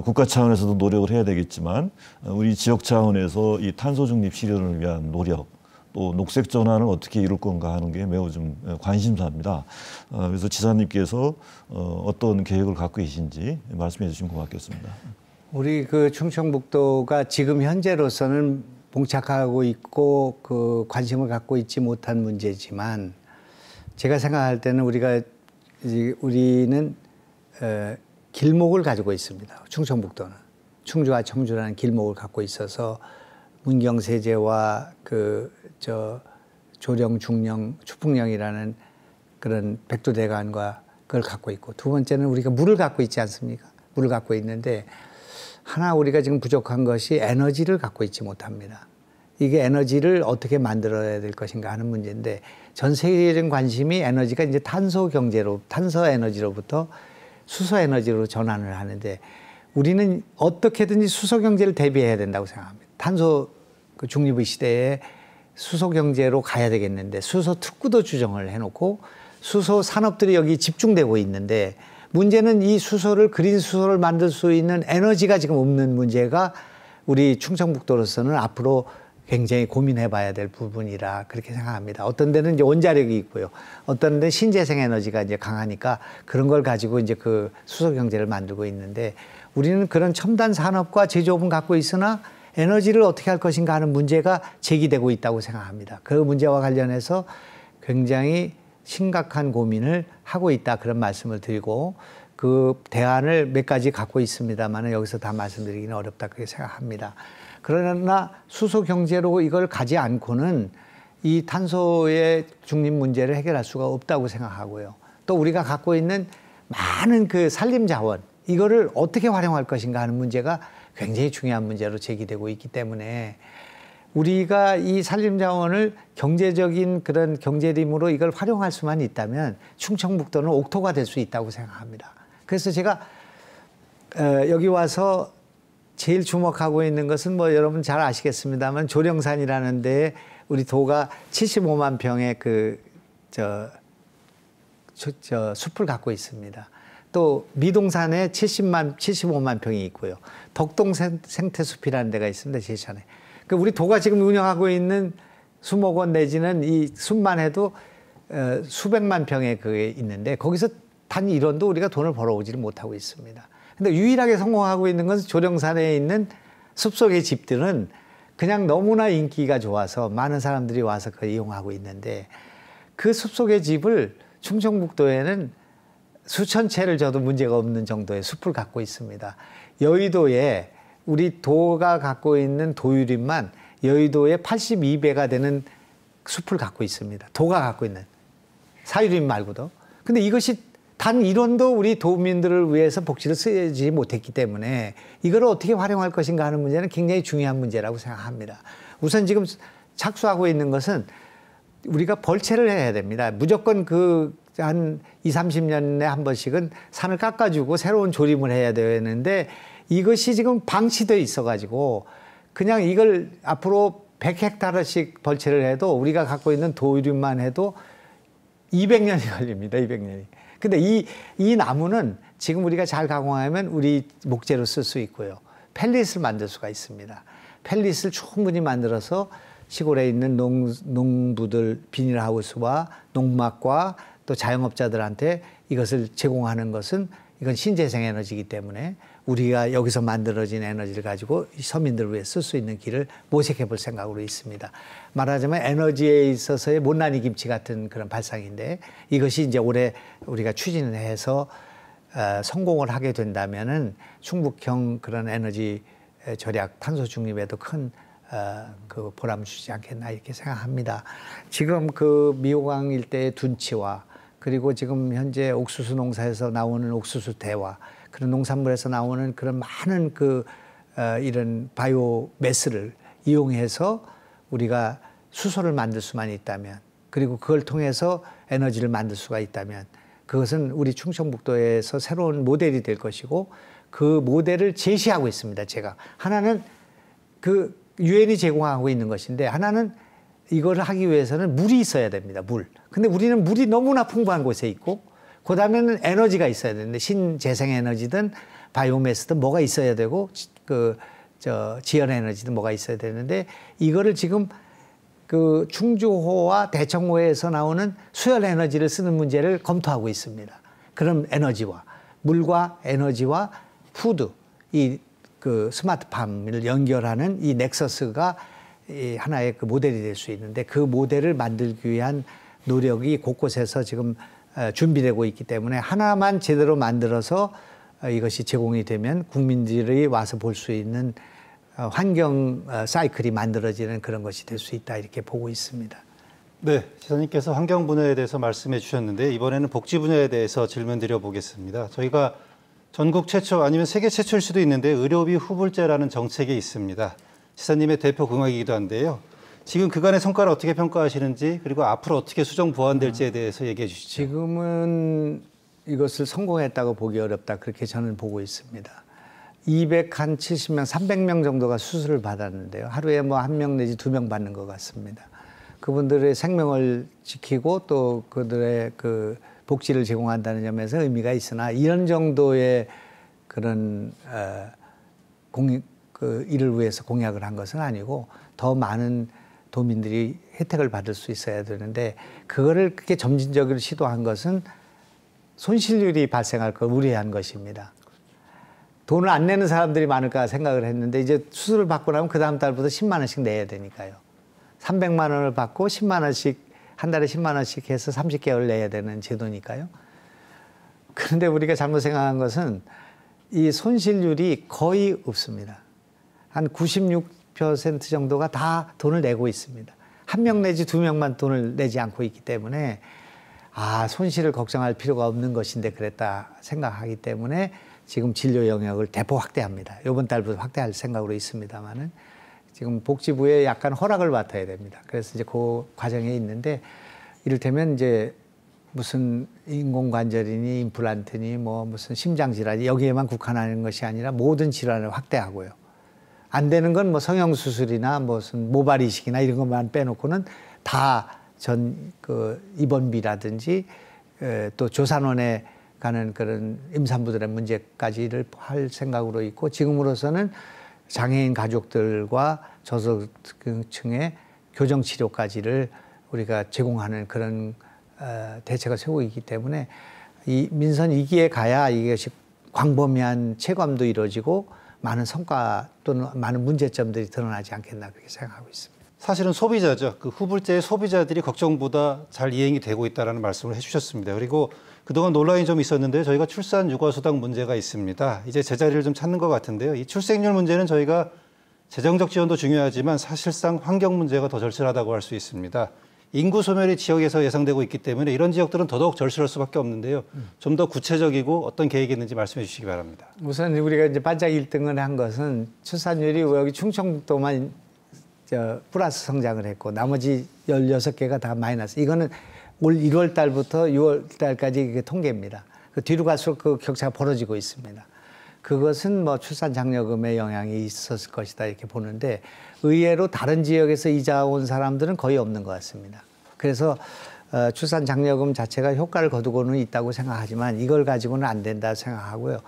국가 차원에서도 노력을 해야 되겠지만 우리 지역 차원에서 이 탄소 중립 실현을 위한 노력 또 녹색 전환을 어떻게 이룰 건가 하는 게 매우 좀 관심사입니다. 그래서 지사님께서 어떤 계획을 갖고 계신지 말씀해 주시면 고맙겠습니다. 우리 그 충청북도가 지금 현재로서는 봉착하고 있고 그 관심을 갖고 있지 못한 문제지만 제가 생각할 때는 우리는 길목을 가지고 있습니다. 충청북도는 충주와 청주라는 길목을 갖고 있어서 문경세제와 조령, 중령, 추풍령이라는 그런 백두대간과 그걸 갖고 있고 두 번째는 우리가 물을 갖고 있지 않습니까? 물을 갖고 있는데 하나 우리가 지금 부족한 것이 에너지를 갖고 있지 못합니다. 이게 에너지를 어떻게 만들어야 될 것인가 하는 문제인데 전 세계적인 관심이 에너지가 이제 탄소 에너지로부터 수소 에너지로 전환을 하는데 우리는 어떻게든지 수소 경제를 대비해야 된다고 생각합니다. 탄소 중립의 시대에 수소 경제로 가야 되겠는데 수소 특구도 주정을 해놓고 수소 산업들이 여기 집중되고 있는데 문제는 이 수소를 그린 수소를 만들 수 있는 에너지가 지금 없는 문제가 우리 충청북도로서는 앞으로 굉장히 고민해 봐야 될 부분이라 그렇게 생각합니다. 어떤 데는 이제 원자력이 있고요. 어떤 데는 신재생 에너지가 이제 강하니까 그런 걸 가지고 이제 그 수소 경제를 만들고 있는데 우리는 그런 첨단 산업과 제조업은 갖고 있으나 에너지를 어떻게 할 것인가 하는 문제가 제기되고 있다고 생각합니다. 그 문제와 관련해서 굉장히 심각한 고민을 하고 있다 그런 말씀을 드리고 그 대안을 몇 가지 갖고 있습니다만 여기서 다 말씀드리기는 어렵다 그렇게 생각합니다. 그러나 수소 경제로 이걸 가지 않고는 이 탄소의 중립 문제를 해결할 수가 없다고 생각하고요. 또 우리가 갖고 있는 많은 그 산림 자원, 이거를 어떻게 활용할 것인가 하는 문제가 굉장히 중요한 문제로 제기되고 있기 때문에 우리가 이 산림 자원을 경제적인 그런 경제림으로 이걸 활용할 수만 있다면 충청북도는 옥토가 될 수 있다고 생각합니다. 그래서 제가 여기 와서 제일 주목하고 있는 것은 뭐 여러분 잘 아시겠습니다만 조령산이라는 데에 우리 도가 75만 평의 숲을 갖고 있습니다. 또 미동산에 75만 평이 있고요. 덕동 생태숲이라는 데가 있습니다. 제천에. 우리 도가 지금 운영하고 있는 수목원 내지는 이 숲만 해도 수백만 평의 그게 있는데 거기서 단 1원도 우리가 돈을 벌어오지를 못하고 있습니다. 근데 유일하게 성공하고 있는 것은 조령산에 있는 숲속의 집들은 그냥 너무나 인기가 좋아서 많은 사람들이 와서 그걸 이용하고 있는데 그 숲속의 집을 충청북도에는 수천 채를 져도 문제가 없는 정도의 숲을 갖고 있습니다. 여의도에 우리 도가 갖고 있는 도유림만 여의도의 82배가 되는 숲을 갖고 있습니다. 도가 갖고 있는 사유림 말고도. 근데 이것이 단 1원도 우리 도민들을 위해서 복지를 쓰지 못했기 때문에 이걸 어떻게 활용할 것인가 하는 문제는 굉장히 중요한 문제라고 생각합니다. 우선 지금 착수하고 있는 것은 우리가 벌채를 해야 됩니다. 무조건 한 20, 30년에 한 번씩은 산을 깎아주고 새로운 조림을 해야 되는데 이것이 지금 방치되어 있어가지고 그냥 이걸 앞으로 100헥타르씩 벌채를 해도 우리가 갖고 있는 도유림만 해도 200년이 걸립니다. 200년이. 근데 이 나무는 지금 우리가 잘 가공하면 우리 목재로 쓸 수 있고요. 펠릿을 만들 수가 있습니다. 펠릿을 충분히 만들어서 시골에 있는 농부들 비닐하우스와 농막과 또 자영업자들한테 이것을 제공하는 것은 이건 신재생 에너지이기 때문에 우리가 여기서 만들어진 에너지를 가지고 서민들을 위해 쓸 수 있는 길을 모색해 볼 생각으로 있습니다. 말하자면 에너지에 있어서의 못난이 김치 같은 그런 발상인데 이것이 이제 올해 우리가 추진을 해서 성공을 하게 된다면은 충북형 그런 에너지 절약 탄소 중립에도 큰 그 보람을 주지 않겠나 이렇게 생각합니다. 지금 그 미호강 일대의 둔치와 그리고 지금 현재 옥수수 농사에서 나오는 옥수수 대와 그런 농산물에서 나오는 그런 많은 이런 바이오 매스를 이용해서 우리가 수소를 만들 수만 있다면 그리고 그걸 통해서 에너지를 만들 수가 있다면 그것은 우리 충청북도에서 새로운 모델이 될 것이고 그 모델을 제시하고 있습니다. 제가 하나는 유엔이 제공하고 있는 것인데 하나는 이걸 하기 위해서는 물이 있어야 됩니다. 물. 근데 우리는 물이 너무나 풍부한 곳에 있고 그다음에는 에너지가 있어야 되는데 신재생 에너지든 바이오매스든 뭐가 있어야 되고 지연 에너지든 뭐가 있어야 되는데 이거를 지금 충주호와 대청호에서 나오는 수열 에너지를 쓰는 문제를 검토하고 있습니다. 그런 에너지와 물과 에너지와 푸드 스마트팜을 연결하는 이 넥서스가 하나의 모델이 될 수 있는데 그 모델을 만들기 위한 노력이 곳곳에서 지금 준비되고 있기 때문에 하나만 제대로 만들어서 이것이 제공이 되면 국민들이 와서 볼 수 있는 환경 사이클이 만들어지는 그런 것이 될 수 있다 이렇게 보고 있습니다. 네, 지사님께서 환경 분야에 대해서 말씀해 주셨는데 이번에는 복지 분야에 대해서 질문 드려보겠습니다. 저희가 전국 최초 아니면 세계 최초일 수도 있는데 의료비 후불제라는 정책이 있습니다. 지사님의 대표 공약이기도 한데요. 지금 그간의 성과를 어떻게 평가하시는지 그리고 앞으로 어떻게 수정 보완될지에 대해서 얘기해 주시죠. 지금은 이것을 성공했다고 보기 어렵다 그렇게 저는 보고 있습니다. 270명, 300명 정도가 수술을 받았는데요. 하루에 뭐 1명 내지 2명 받는 것 같습니다. 그분들의 생명을 지키고 또 그들의 복지를 제공한다는 점에서 의미가 있으나 이런 정도의 그런 일을 위해서 공약을 한 것은 아니고 더 많은 도민들이 혜택을 받을 수 있어야 되는데 그거를 그렇게 점진적으로 시도한 것은 손실률이 발생할 걸 우려한 것입니다. 돈을 안 내는 사람들이 많을까 생각을 했는데 이제 수술을 받고 나면 그 다음 달부터 10만 원씩 내야 되니까요. 300만 원을 받고 10만 원씩 한 달에 10만 원씩 해서 30개월 내야 되는 제도니까요. 그런데 우리가 잘못 생각한 것은 이 손실률이 거의 없습니다. 한 96% 정도가 다 돈을 내고 있습니다. 한 명 내지 두 명만 돈을 내지 않고 있기 때문에 손실을 걱정할 필요가 없는 것인데 그랬다 생각하기 때문에 지금 진료 영역을 대폭 확대합니다. 이번 달부터 확대할 생각으로 있습니다만은 지금 복지부에 약간 허락을 맡아야 됩니다. 그래서 이제 그 과정에 있는데 이를테면 이제 무슨 인공관절이니 임플란트니 뭐 무슨 심장질환이 여기에만 국한하는 것이 아니라 모든 질환을 확대하고요. 안 되는 건 뭐 성형수술이나 무슨 모발 이식이나 이런 것만 빼놓고는 다 그 입원비라든지 또 조산원에 가는 그런 임산부들의 문제까지를 할 생각으로 있고 지금으로서는 장애인 가족들과 저소득층의 교정치료까지를 우리가 제공하는 그런 대책을 세우고 있기 때문에 이 민선 2기에 가야 이것이 광범위한 체감도 이루어지고 많은 성과 또는 많은 문제점들이 드러나지 않겠나 그렇게 생각하고 있습니다. 사실은 소비자죠. 그 후불제의 소비자들이 걱정보다 잘 이행이 되고 있다는 말씀을 해주셨습니다. 그리고 그동안 논란이 좀 있었는데요. 저희가 출산 육아수당 문제가 있습니다. 이제 제자리를 좀 찾는 것 같은데요. 이 출생률 문제는 저희가 재정적 지원도 중요하지만 사실상 환경 문제가 더 절실하다고 할 수 있습니다. 인구 소멸이 지역에서 예상되고 있기 때문에 이런 지역들은 더더욱 절실할 수밖에 없는데요. 좀 더 구체적이고 어떤 계획이 있는지 말씀해 주시기 바랍니다. 우선 우리가 이제 반짝 1등을 한 것은 출산율이 여기 충청북도만 플러스 성장을 했고 나머지 16개가 다 마이너스. 이거는 올 1월 달부터 6월 달까지 통계입니다. 그 뒤로 갈수록 그 격차가 벌어지고 있습니다. 그것은 뭐 출산 장려금의 영향이 있었을 것이다 이렇게 보는데 의외로 다른 지역에서 이자 온 사람들은 거의 없는 것 같습니다. 그래서 출산 장려금 자체가 효과를 거두고는 있다고 생각하지만 이걸 가지고는 안 된다 생각하고요.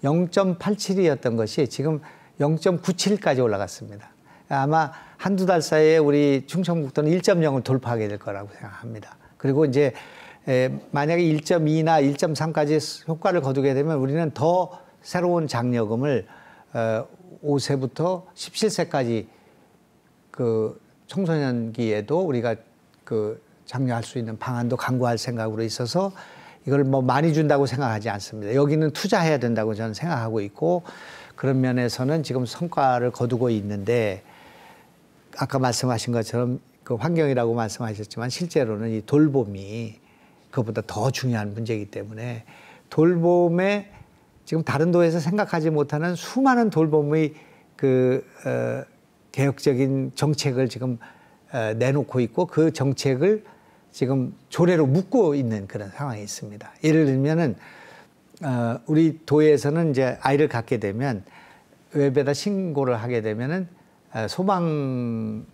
0.87이었던 것이 지금 0.97까지 올라갔습니다. 아마 한두 달 사이에 우리 충청북도는 1.0을 돌파하게 될 거라고 생각합니다. 그리고 이제 만약에 1.2나 1.3까지 효과를 거두게 되면 우리는 더 새로운 장려금을 5세부터 17세까지 그 청소년기에도 우리가 그 장려할 수 있는 방안도 강구할 생각으로 있어서 이걸 뭐 많이 준다고 생각하지 않습니다. 여기는 투자해야 된다고 저는 생각하고 있고 그런 면에서는 지금 성과를 거두고 있는데 아까 말씀하신 것처럼 그 환경이라고 말씀하셨지만 실제로는 이 돌봄이 그것보다 더 중요한 문제이기 때문에 돌봄에 지금 다른 도에서 생각하지 못하는 수많은 돌봄의 개혁적인 정책을 지금 내놓고 있고 그 정책을 지금 조례로 묶고 있는 그런 상황이 있습니다. 예를 들면은 우리 도에서는 이제 아이를 갖게 되면 웹에다 신고를 하게 되면은 소방관들이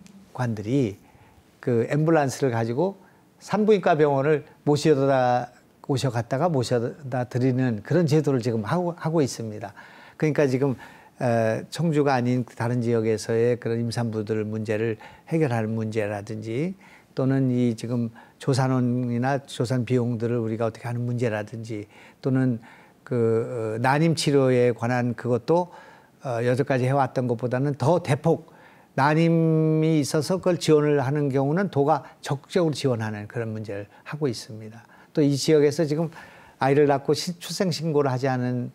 그 앰뷸런스를 가지고 산부인과 병원을 모셔갔다가 모셔다 드리는 그런 제도를 지금 하고 있습니다. 그러니까 지금 청주가 아닌 다른 지역에서의 그런 임산부들 문제를 해결하는 문제라든지 또는 이 지금 조산원이나 조산 비용들을 우리가 어떻게 하는 문제라든지 또는 그 난임 치료에 관한 그것도 여태까지 해왔던 것보다는 더 대폭 난임이 있어서 그걸 지원을 하는 경우는 도가 적극적으로 지원하는 그런 문제를 하고 있습니다. 또 이 지역에서 지금 아이를 낳고 출생신고를 하지 않은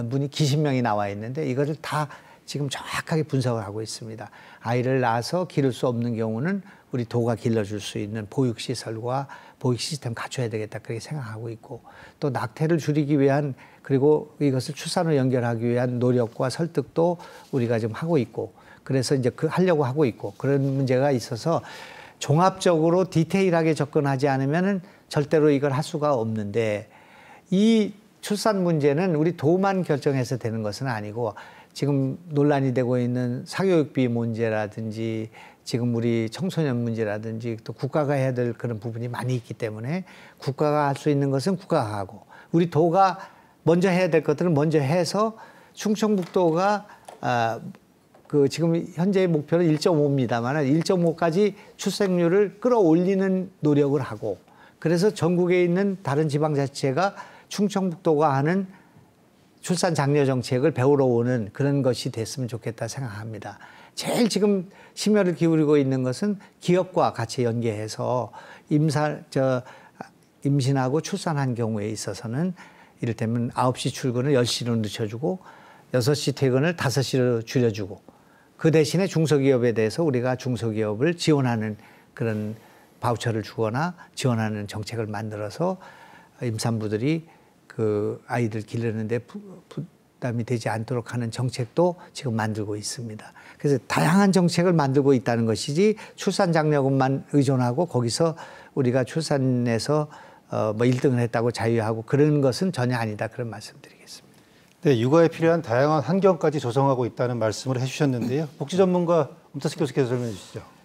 분이 기십 명이 나와 있는데 이거를 다 지금 정확하게 분석을 하고 있습니다. 아이를 낳아서 기를 수 없는 경우는 우리 도가 길러줄 수 있는 보육시설과 보육 시스템 갖춰야 되겠다 그렇게 생각하고 있고 또 낙태를 줄이기 위한 그리고 이것을 출산으로 연결하기 위한 노력과 설득도 우리가 지금 하고 있고 그래서 이제 하려고 하고 있고 그런 문제가 있어서 종합적으로 디테일하게 접근하지 않으면은 절대로 이걸 할 수가 없는데 이 출산 문제는 우리 도만 결정해서 되는 것은 아니고 지금 논란이 되고 있는 사교육비 문제라든지 지금 우리 청소년 문제라든지 또 국가가 해야 될 그런 부분이 많이 있기 때문에 국가가 할 수 있는 것은 국가가 하고 우리 도가 먼저 해야 될 것들은 먼저 해서 충청북도가 그 지금 현재의 목표는 1.5입니다만 1.5까지 출생률을 끌어올리는 노력을 하고 그래서 전국에 있는 다른 지방자치체가 충청북도가 하는 출산 장려 정책을 배우러 오는 그런 것이 됐으면 좋겠다 생각합니다. 제일 지금 심혈을 기울이고 있는 것은 기업과 같이 연계해서 임신하고 출산한 경우에 있어서는 이를테면 9시 출근을 10시로 늦춰주고 6시 퇴근을 5시로 줄여주고 그 대신에 중소기업에 대해서 우리가 중소기업을 지원하는 그런 바우처를 주거나 지원하는 정책을 만들어서 임산부들이 그 아이들 기르는데 부담이 되지 않도록 하는 정책도 지금 만들고 있습니다. 그래서 다양한 정책을 만들고 있다는 것이지 출산 장려금만 의존하고 거기서 우리가 출산에서 뭐 1등을 했다고 자유하고 그런 것은 전혀 아니다, 그런 말씀드리겠습니다. 네, 육아에 필요한 다양한 환경까지 조성하고 있다는 말씀을 해주셨는데요. 복지 전문가 엄태숙 교수께서 설명해 주시죠.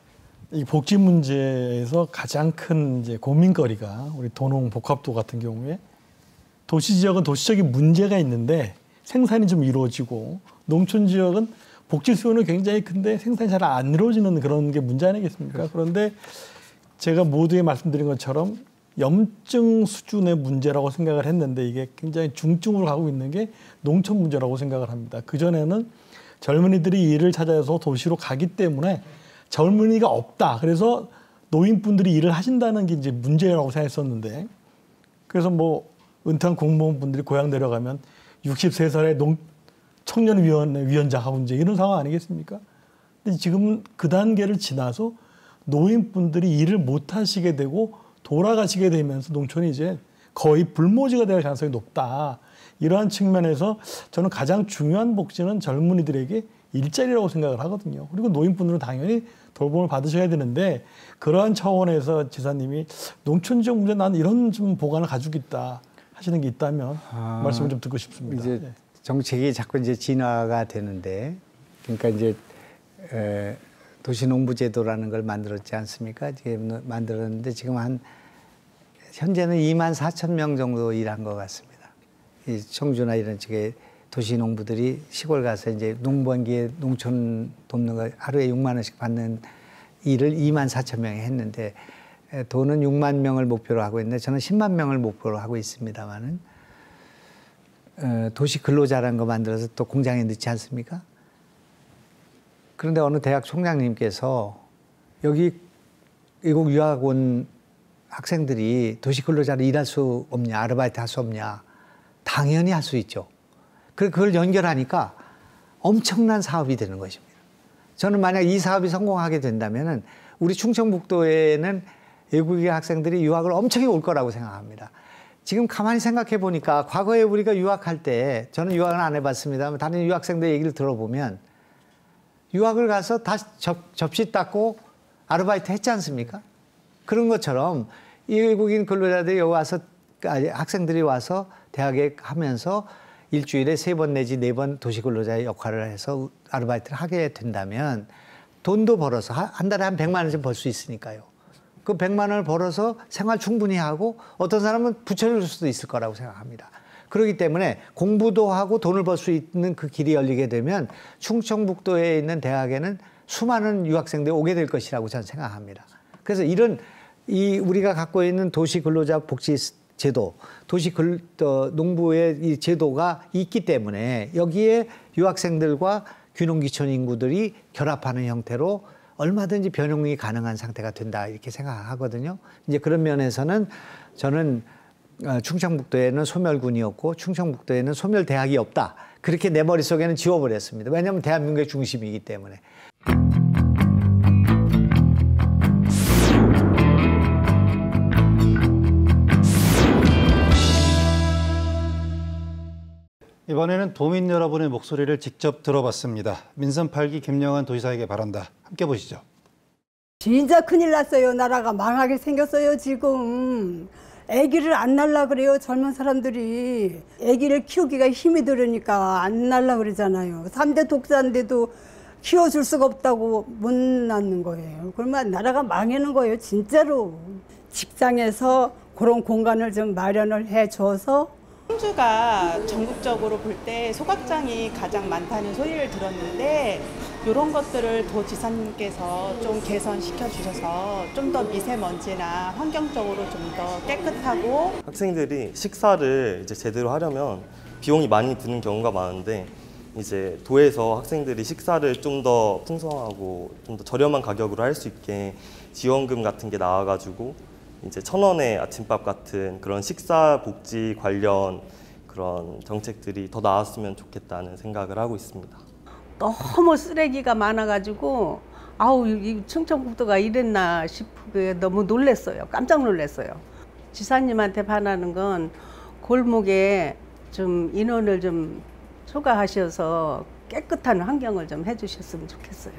이 복지 문제에서 가장 큰 이제 고민거리가 우리 도농 복합도 같은 경우에 도시 지역은 도시적인 문제가 있는데 생산이 좀 이루어지고 농촌 지역은 복지 수요는 굉장히 큰데 생산이 잘 안 이루어지는 그런 게 문제 아니겠습니까? 그런데 제가 모두에 말씀드린 것처럼 염증 수준의 문제라고 생각을 했는데 이게 굉장히 중증으로 가고 있는 게 농촌 문제라고 생각을 합니다. 그전에는 젊은이들이 일을 찾아서 도시로 가기 때문에 젊은이가 없다. 그래서 노인분들이 일을 하신다는 게 이제 문제라고 생각했었는데 그래서 뭐 은퇴한 공무원분들이 고향 내려가면 63살의 청년위원회 위원장하고 이제 이런 상황 아니겠습니까? 근데 지금은 그 단계를 지나서 노인분들이 일을 못 하시게 되고 돌아가시게 되면서 농촌이 이제 거의 불모지가 될 가능성이 높다. 이러한 측면에서 저는 가장 중요한 복지는 젊은이들에게 일자리라고 생각을 하거든요. 그리고 노인분들은 당연히 돌봄을 받으셔야 되는데 그러한 차원에서 지사님이 농촌 지역 문제 난 이런 좀 보관을 가지고 있다 하시는 게 있다면 말씀을 좀 듣고 싶습니다. 이제 네. 정책이 자꾸 이제 진화가 되는데 그러니까 이제 도시농부제도라는 걸 만들었지 않습니까? 지금 만들었는데 지금 현재는 24,000명 정도 일한 것 같습니다. 이 청주나 이런 쪽에 도시농부들이 시골 가서 이제 농번기에 농촌 돕는 거 하루에 6만 원씩 받는 일을 24,000명이 했는데 도는 6만 명을 목표로 하고 있는데 저는 10만 명을 목표로 하고 있습니다만은 도시 근로자라는 거 만들어서 또 공장에 넣지 않습니까? 그런데 어느 대학 총장님께서 여기 외국 유학 온 학생들이 도시 근로자로 일할 수 없냐, 아르바이트 할 수 없냐. 당연히 할 수 있죠. 그걸 연결하니까 엄청난 사업이 되는 것입니다. 저는 만약 이 사업이 성공하게 된다면 우리 충청북도에는 외국인 학생들이 유학을 엄청나게 올 거라고 생각합니다. 지금 가만히 생각해 보니까 과거에 우리가 유학할 때 저는 유학은 안 해봤습니다만 다른 유학생들 얘기를 들어보면 유학을 가서 다시 접시 닦고 아르바이트 했지 않습니까? 그런 것처럼 이 외국인 근로자들이 여기 와서 학생들이 와서 대학에 하면서 일주일에 3번 내지 4번 도시근로자의 역할을 해서 아르바이트를 하게 된다면 돈도 벌어서 한 달에 한 100만 원씩 벌 수 있으니까요. 그 100만 원을 벌어서 생활 충분히 하고 어떤 사람은 부채를 줄 수도 있을 거라고 생각합니다. 그렇기 때문에 공부도 하고 돈을 벌 수 있는 그 길이 열리게 되면 충청북도에 있는 대학에는 수많은 유학생들이 오게 될 것이라고 저는 생각합니다. 그래서 우리가 갖고 있는 도시근로자 복지 제도, 농부의 이 제도가 있기 때문에 여기에 유학생들과 귀농귀촌 인구들이 결합하는 형태로 얼마든지 변용이 가능한 상태가 된다 이렇게 생각하거든요. 이제 그런 면에서는 저는 충청북도에는 소멸군이었고 충청북도에는 소멸대학이 없다. 그렇게 내 머릿속에는 지워버렸습니다. 왜냐하면 대한민국의 중심이기 때문에. 이번에는 도민 여러분의 목소리를 직접 들어봤습니다. 민선 8기 김영환 도지사에게 바란다. 함께 보시죠. 진짜 큰일 났어요. 나라가 망하게 생겼어요 지금. 아기를 안 낳으려고 그래요. 젊은 사람들이. 아기를 키우기가 힘이 들으니까 안 낳으려고 그러잖아요. 3대 독사인데도 키워줄 수가 없다고 못 낳는 거예요. 그러면 나라가 망하는 거예요 진짜로. 직장에서 그런 공간을 좀 마련을 해줘서 청주가 전국적으로 볼 때 소각장이 가장 많다는 소리를 들었는데 이런 것들을 도지사님께서 좀 개선시켜 주셔서 좀 더 미세먼지나 환경적으로 좀 더 깨끗하고 학생들이 식사를 이제 제대로 하려면 비용이 많이 드는 경우가 많은데 이제 도에서 학생들이 식사를 좀 더 풍성하고 좀 더 저렴한 가격으로 할 수 있게 지원금 같은 게 나와가지고 이제 1,000원의 아침밥 같은 그런 식사 복지 관련 그런 정책들이 더 나왔으면 좋겠다는 생각을 하고 있습니다. 너무 쓰레기가 많아가지고 아우, 이 충청북도가 이랬나 싶게 너무 놀랐어요. 깜짝 놀랐어요. 지사님한테 바라는 건 골목에 좀 인원을 좀 초과하셔서 깨끗한 환경을 좀 해주셨으면 좋겠어요.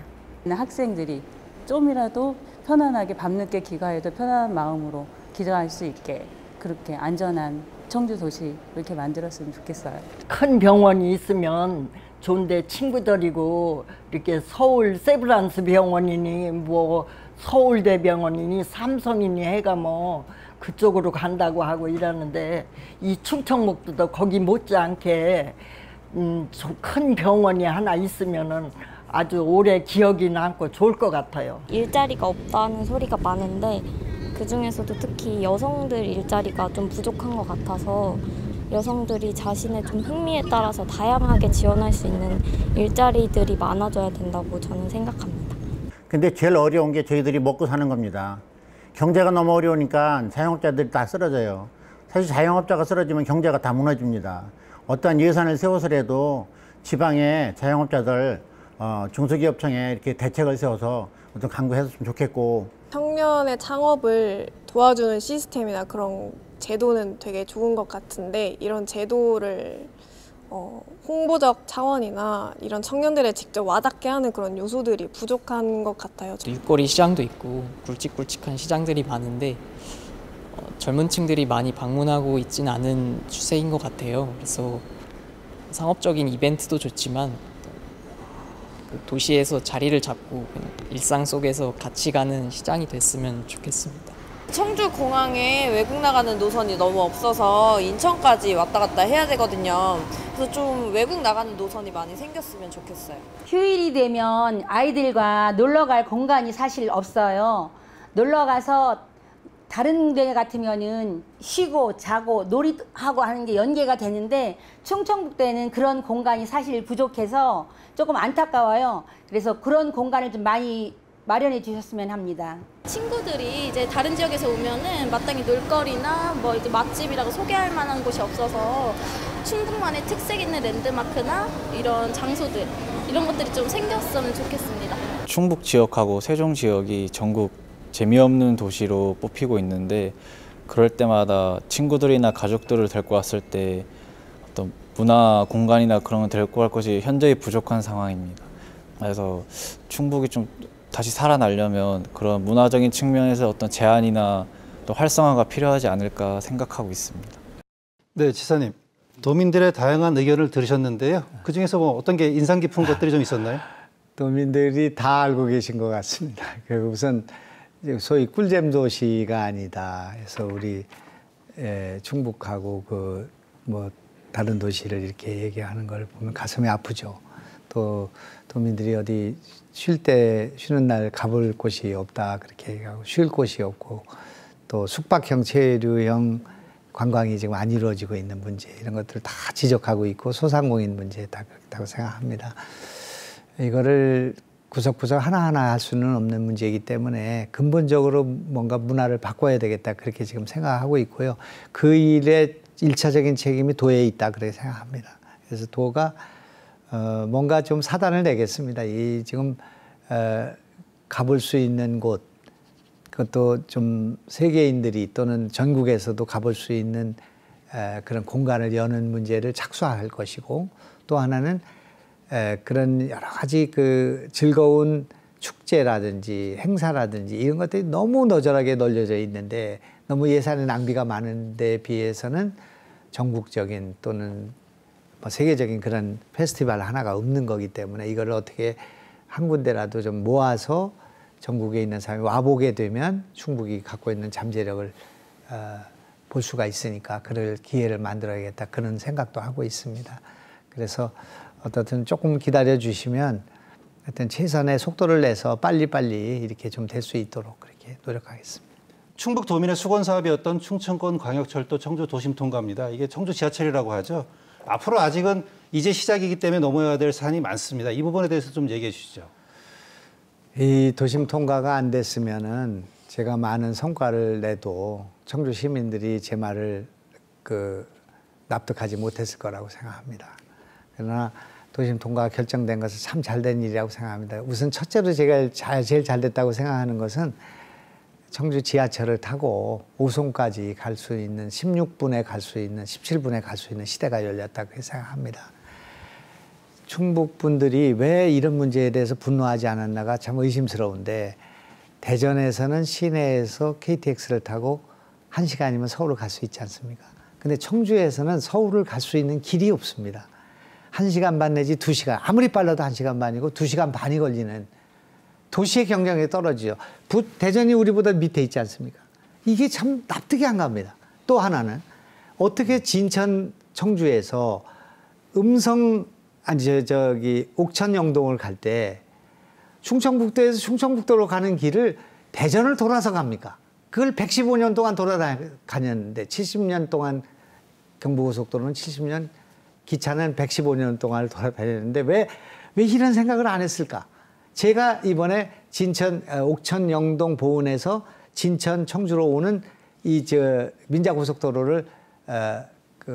학생들이 좀이라도 편안하게 밤늦게 귀가해도 편안한 마음으로 귀가할 수 있게 그렇게 안전한 청주 도시 이렇게 만들었으면 좋겠어요. 큰 병원이 있으면 좋은데 친구들이고 이렇게 서울 세브란스 병원이니 뭐 서울대병원이니 삼성이니 해가 뭐 그쪽으로 간다고 하고 이러는데 이 충청북도도 거기 못지않게 큰 병원이 하나 있으면은 아주 오래 기억이 남고 좋을 것 같아요. 일자리가 없다는 소리가 많은데 그중에서도 특히 여성들 일자리가 좀 부족한 것 같아서 여성들이 자신의 좀 흥미에 따라서 다양하게 지원할 수 있는 일자리들이 많아져야 된다고 저는 생각합니다. 근데 제일 어려운 게 저희들이 먹고 사는 겁니다. 경제가 너무 어려우니까 자영업자들이 다 쓰러져요. 사실 자영업자가 쓰러지면 경제가 다 무너집니다. 어떠한 예산을 세워서라도 지방의 자영업자들 중소기업청에 이렇게 대책을 세워서 어떤 강구했으면 좋겠고, 청년의 창업을 도와주는 시스템이나 그런 제도는 되게 좋은 것 같은데 이런 제도를 홍보적 차원이나 이런 청년들을 직접 와닿게 하는 그런 요소들이 부족한 것 같아요. 일거리 시장도 있고 굵직굵직한 시장들이 많은데 젊은 층들이 많이 방문하고 있지는 않은 추세인 것 같아요. 그래서 상업적인 이벤트도 좋지만 도시에서 자리를 잡고 일상 속에서 같이 가는 시장이 됐으면 좋겠습니다. 청주공항에 외국 나가는 노선이 너무 없어서 인천까지 왔다 갔다 해야 되거든요. 그래서 좀 외국 나가는 노선이 많이 생겼으면 좋겠어요. 휴일이 되면 아이들과 놀러 갈 공간이 사실 없어요. 놀러 가서 다른 데 같으면은 쉬고 자고 놀이하고 하는 게 연계가 되는데 충청북도에는 그런 공간이 사실 부족해서 조금 안타까워요. 그래서 그런 공간을 좀 많이 마련해 주셨으면 합니다. 친구들이 이제 다른 지역에서 오면은 마땅히 놀거리나 뭐 이제 맛집이라고 소개할 만한 곳이 없어서 충북만의 특색 있는 랜드마크나 이런 장소들 이런 것들이 좀 생겼으면 좋겠습니다. 충북 지역하고 세종 지역이 전국 재미없는 도시로 뽑히고 있는데 그럴 때마다 친구들이나 가족들을 데리고 왔을 때 어떤 문화 공간이나 그런 걸 데리고 갈 것이 현저히 부족한 상황입니다. 그래서 충북이 좀 다시 살아나려면 그런 문화적인 측면에서 어떤 제한이나 또 활성화가 필요하지 않을까 생각하고 있습니다. 네, 지사님. 도민들의 다양한 의견을 들으셨는데요. 그중에서 뭐 어떤 게 인상 깊은 것들이 좀 있었나요? 도민들이 다 알고 계신 것 같습니다. 우선 소위 꿀잼 도시가 아니다 해서 우리 충북하고 뭐 다른 도시를 이렇게 얘기하는 걸 보면 가슴이 아프죠. 또 도민들이 어디 쉬는 날 가볼 곳이 없다 그렇게 얘기하고 쉴 곳이 없고 또 숙박형 체류형 관광이 지금 안 이루어지고 있는 문제 이런 것들을 다 지적하고 있고 소상공인 문제 다 그렇다고 생각합니다. 이거를 구석구석 하나하나 할 수는 없는 문제이기 때문에 근본적으로 뭔가 문화를 바꿔야 되겠다 그렇게 지금 생각하고 있고요. 그 일의 일차적인 책임이 도에 있다 그렇게 생각합니다. 그래서 도가 뭔가 좀 사단을 내겠습니다. 이 지금 가볼 수 있는 곳, 그것도 좀 세계인들이 또는 전국에서도 가볼 수 있는 그런 공간을 여는 문제를 착수할 것이고 또 하나는 그런 여러 가지 그 즐거운 축제라든지 행사라든지 이런 것들이 너무 너절하게 널려져 있는데 너무 예산의 낭비가 많은 데 비해서는 전국적인 또는 세계적인 그런 페스티벌 하나가 없는 거기 때문에 이걸 어떻게 한 군데라도 좀 모아서 전국에 있는 사람이 와보게 되면 충북이 갖고 있는 잠재력을 볼 수가 있으니까 그럴 기회를 만들어야겠다 그런 생각도 하고 있습니다. 그래서 어떻든 조금 기다려 주시면 하여튼 최선의 속도를 내서 빨리빨리 이렇게 좀 될 수 있도록 그렇게 노력하겠습니다. 충북 도민의 수건 사업이었던 충청권 광역철도 청주 도심 통과입니다. 이게 청주 지하철이라고 하죠. 앞으로 아직은 이제 시작이기 때문에 넘어야 될 산이 많습니다. 이 부분에 대해서 좀 얘기해 주시죠. 이 도심 통과가 안 됐으면은 제가 많은 성과를 내도 청주 시민들이 제 말을 납득하지 못했을 거라고 생각합니다. 그러나 도심 통과가 결정된 것은 참 잘된 일이라고 생각합니다. 우선 첫째로 제가 제일 잘 됐다고 생각하는 것은 청주 지하철을 타고 오송까지 갈 수 있는 16분에 갈 수 있는 17분에 갈 수 있는 시대가 열렸다고 생각합니다. 충북 분들이 왜 이런 문제에 대해서 분노하지 않았나가 참 의심스러운데 대전에서는 시내에서 KTX를 타고 1시간이면 서울을 갈 수 있지 않습니까? 근데 청주에서는 서울을 갈 수 있는 길이 없습니다. 1시간 반 내지 2시간, 아무리 빨라도 1시간 반이고 2시간 반이 걸리는 도시의 경쟁력이 떨어지죠. 대전이 우리보다 밑에 있지 않습니까? 이게 참 납득이 안 갑니다. 또 하나는 어떻게 진천 청주에서 옥천 영동을 갈 때 충청북도에서 충청북도로 가는 길을 대전을 돌아서 갑니까? 그걸 115년 동안 돌아다녔는데 70년 동안 경부고속도로는 70년, 기차는 115년 동안 돌아다녔는데 왜 이런 생각을 안 했을까? 제가 이번에 옥천 영동 보은에서 진천 청주로 오는 민자고속도로를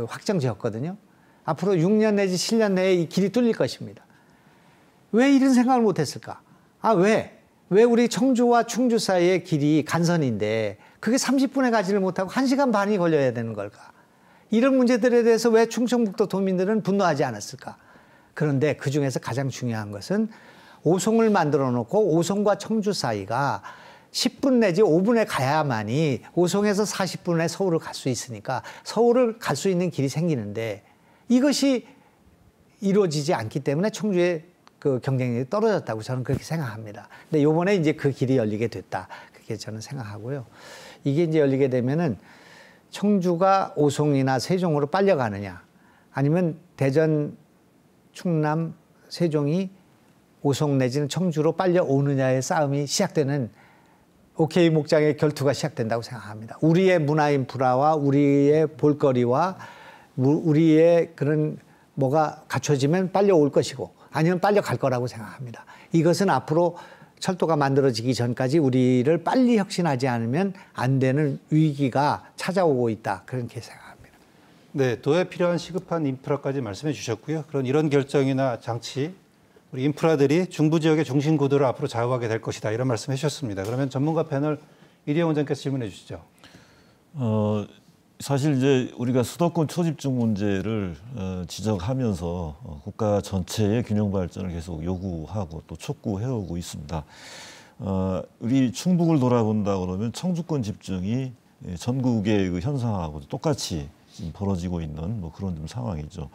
확정 지었거든요. 앞으로 6년 내지 7년 내에 이 길이 뚫릴 것입니다. 왜 이런 생각을 못 했을까? 왜 우리 청주와 충주 사이의 길이 간선인데 그게 30분에 가지를 못하고 1시간 반이 걸려야 되는 걸까? 이런 문제들에 대해서 왜 충청북도 도민들은 분노하지 않았을까? 그런데 그중에서 가장 중요한 것은 오송을 만들어 놓고 오송과 청주 사이가 10분 내지 5분에 가야만이 오송에서 40분에 서울을 갈 수 있으니까 서울을 갈 수 있는 길이 생기는데 이것이 이루어지지 않기 때문에 청주의 그 경쟁력이 떨어졌다고 저는 그렇게 생각합니다. 근데 요번에 이제 그 길이 열리게 됐다. 그렇게 저는 생각하고요. 이게 이제 열리게 되면은 청주가 오송이나 세종으로 빨려가느냐 아니면 대전, 충남, 세종이 오송 내지는 청주로 빨려오느냐의 싸움이 시작되는 OK 목장의 결투가 시작된다고 생각합니다. 우리의 문화 인프라와 우리의 볼거리와 우리의 그런 뭐가 갖춰지면 빨려올 것이고 아니면 빨려갈 거라고 생각합니다. 이것은 앞으로 철도가 만들어지기 전까지 우리를 빨리 혁신하지 않으면 안 되는 위기가 찾아오고 있다. 그렇게 생각합니다. 네, 도에 필요한 시급한 인프라까지 말씀해 주셨고요. 그런 이런 결정이나 장치, 우리 인프라들이 중부 지역의 중심 구도를 앞으로 좌우하게 될 것이다. 이런 말씀 해주셨습니다. 그러면 전문가 패널 이대영 원장께서 질문해 주시죠. 사실 이제 우리가 수도권 초집중 문제를 지적하면서 국가 전체의 균형 발전을 계속 요구하고 또 촉구해오고 있습니다. 우리 충북을 돌아본다 그러면 청주권 집중이 전국의 그 현상하고 똑같이 지금 벌어지고 있는 뭐 그런 좀 상황이죠.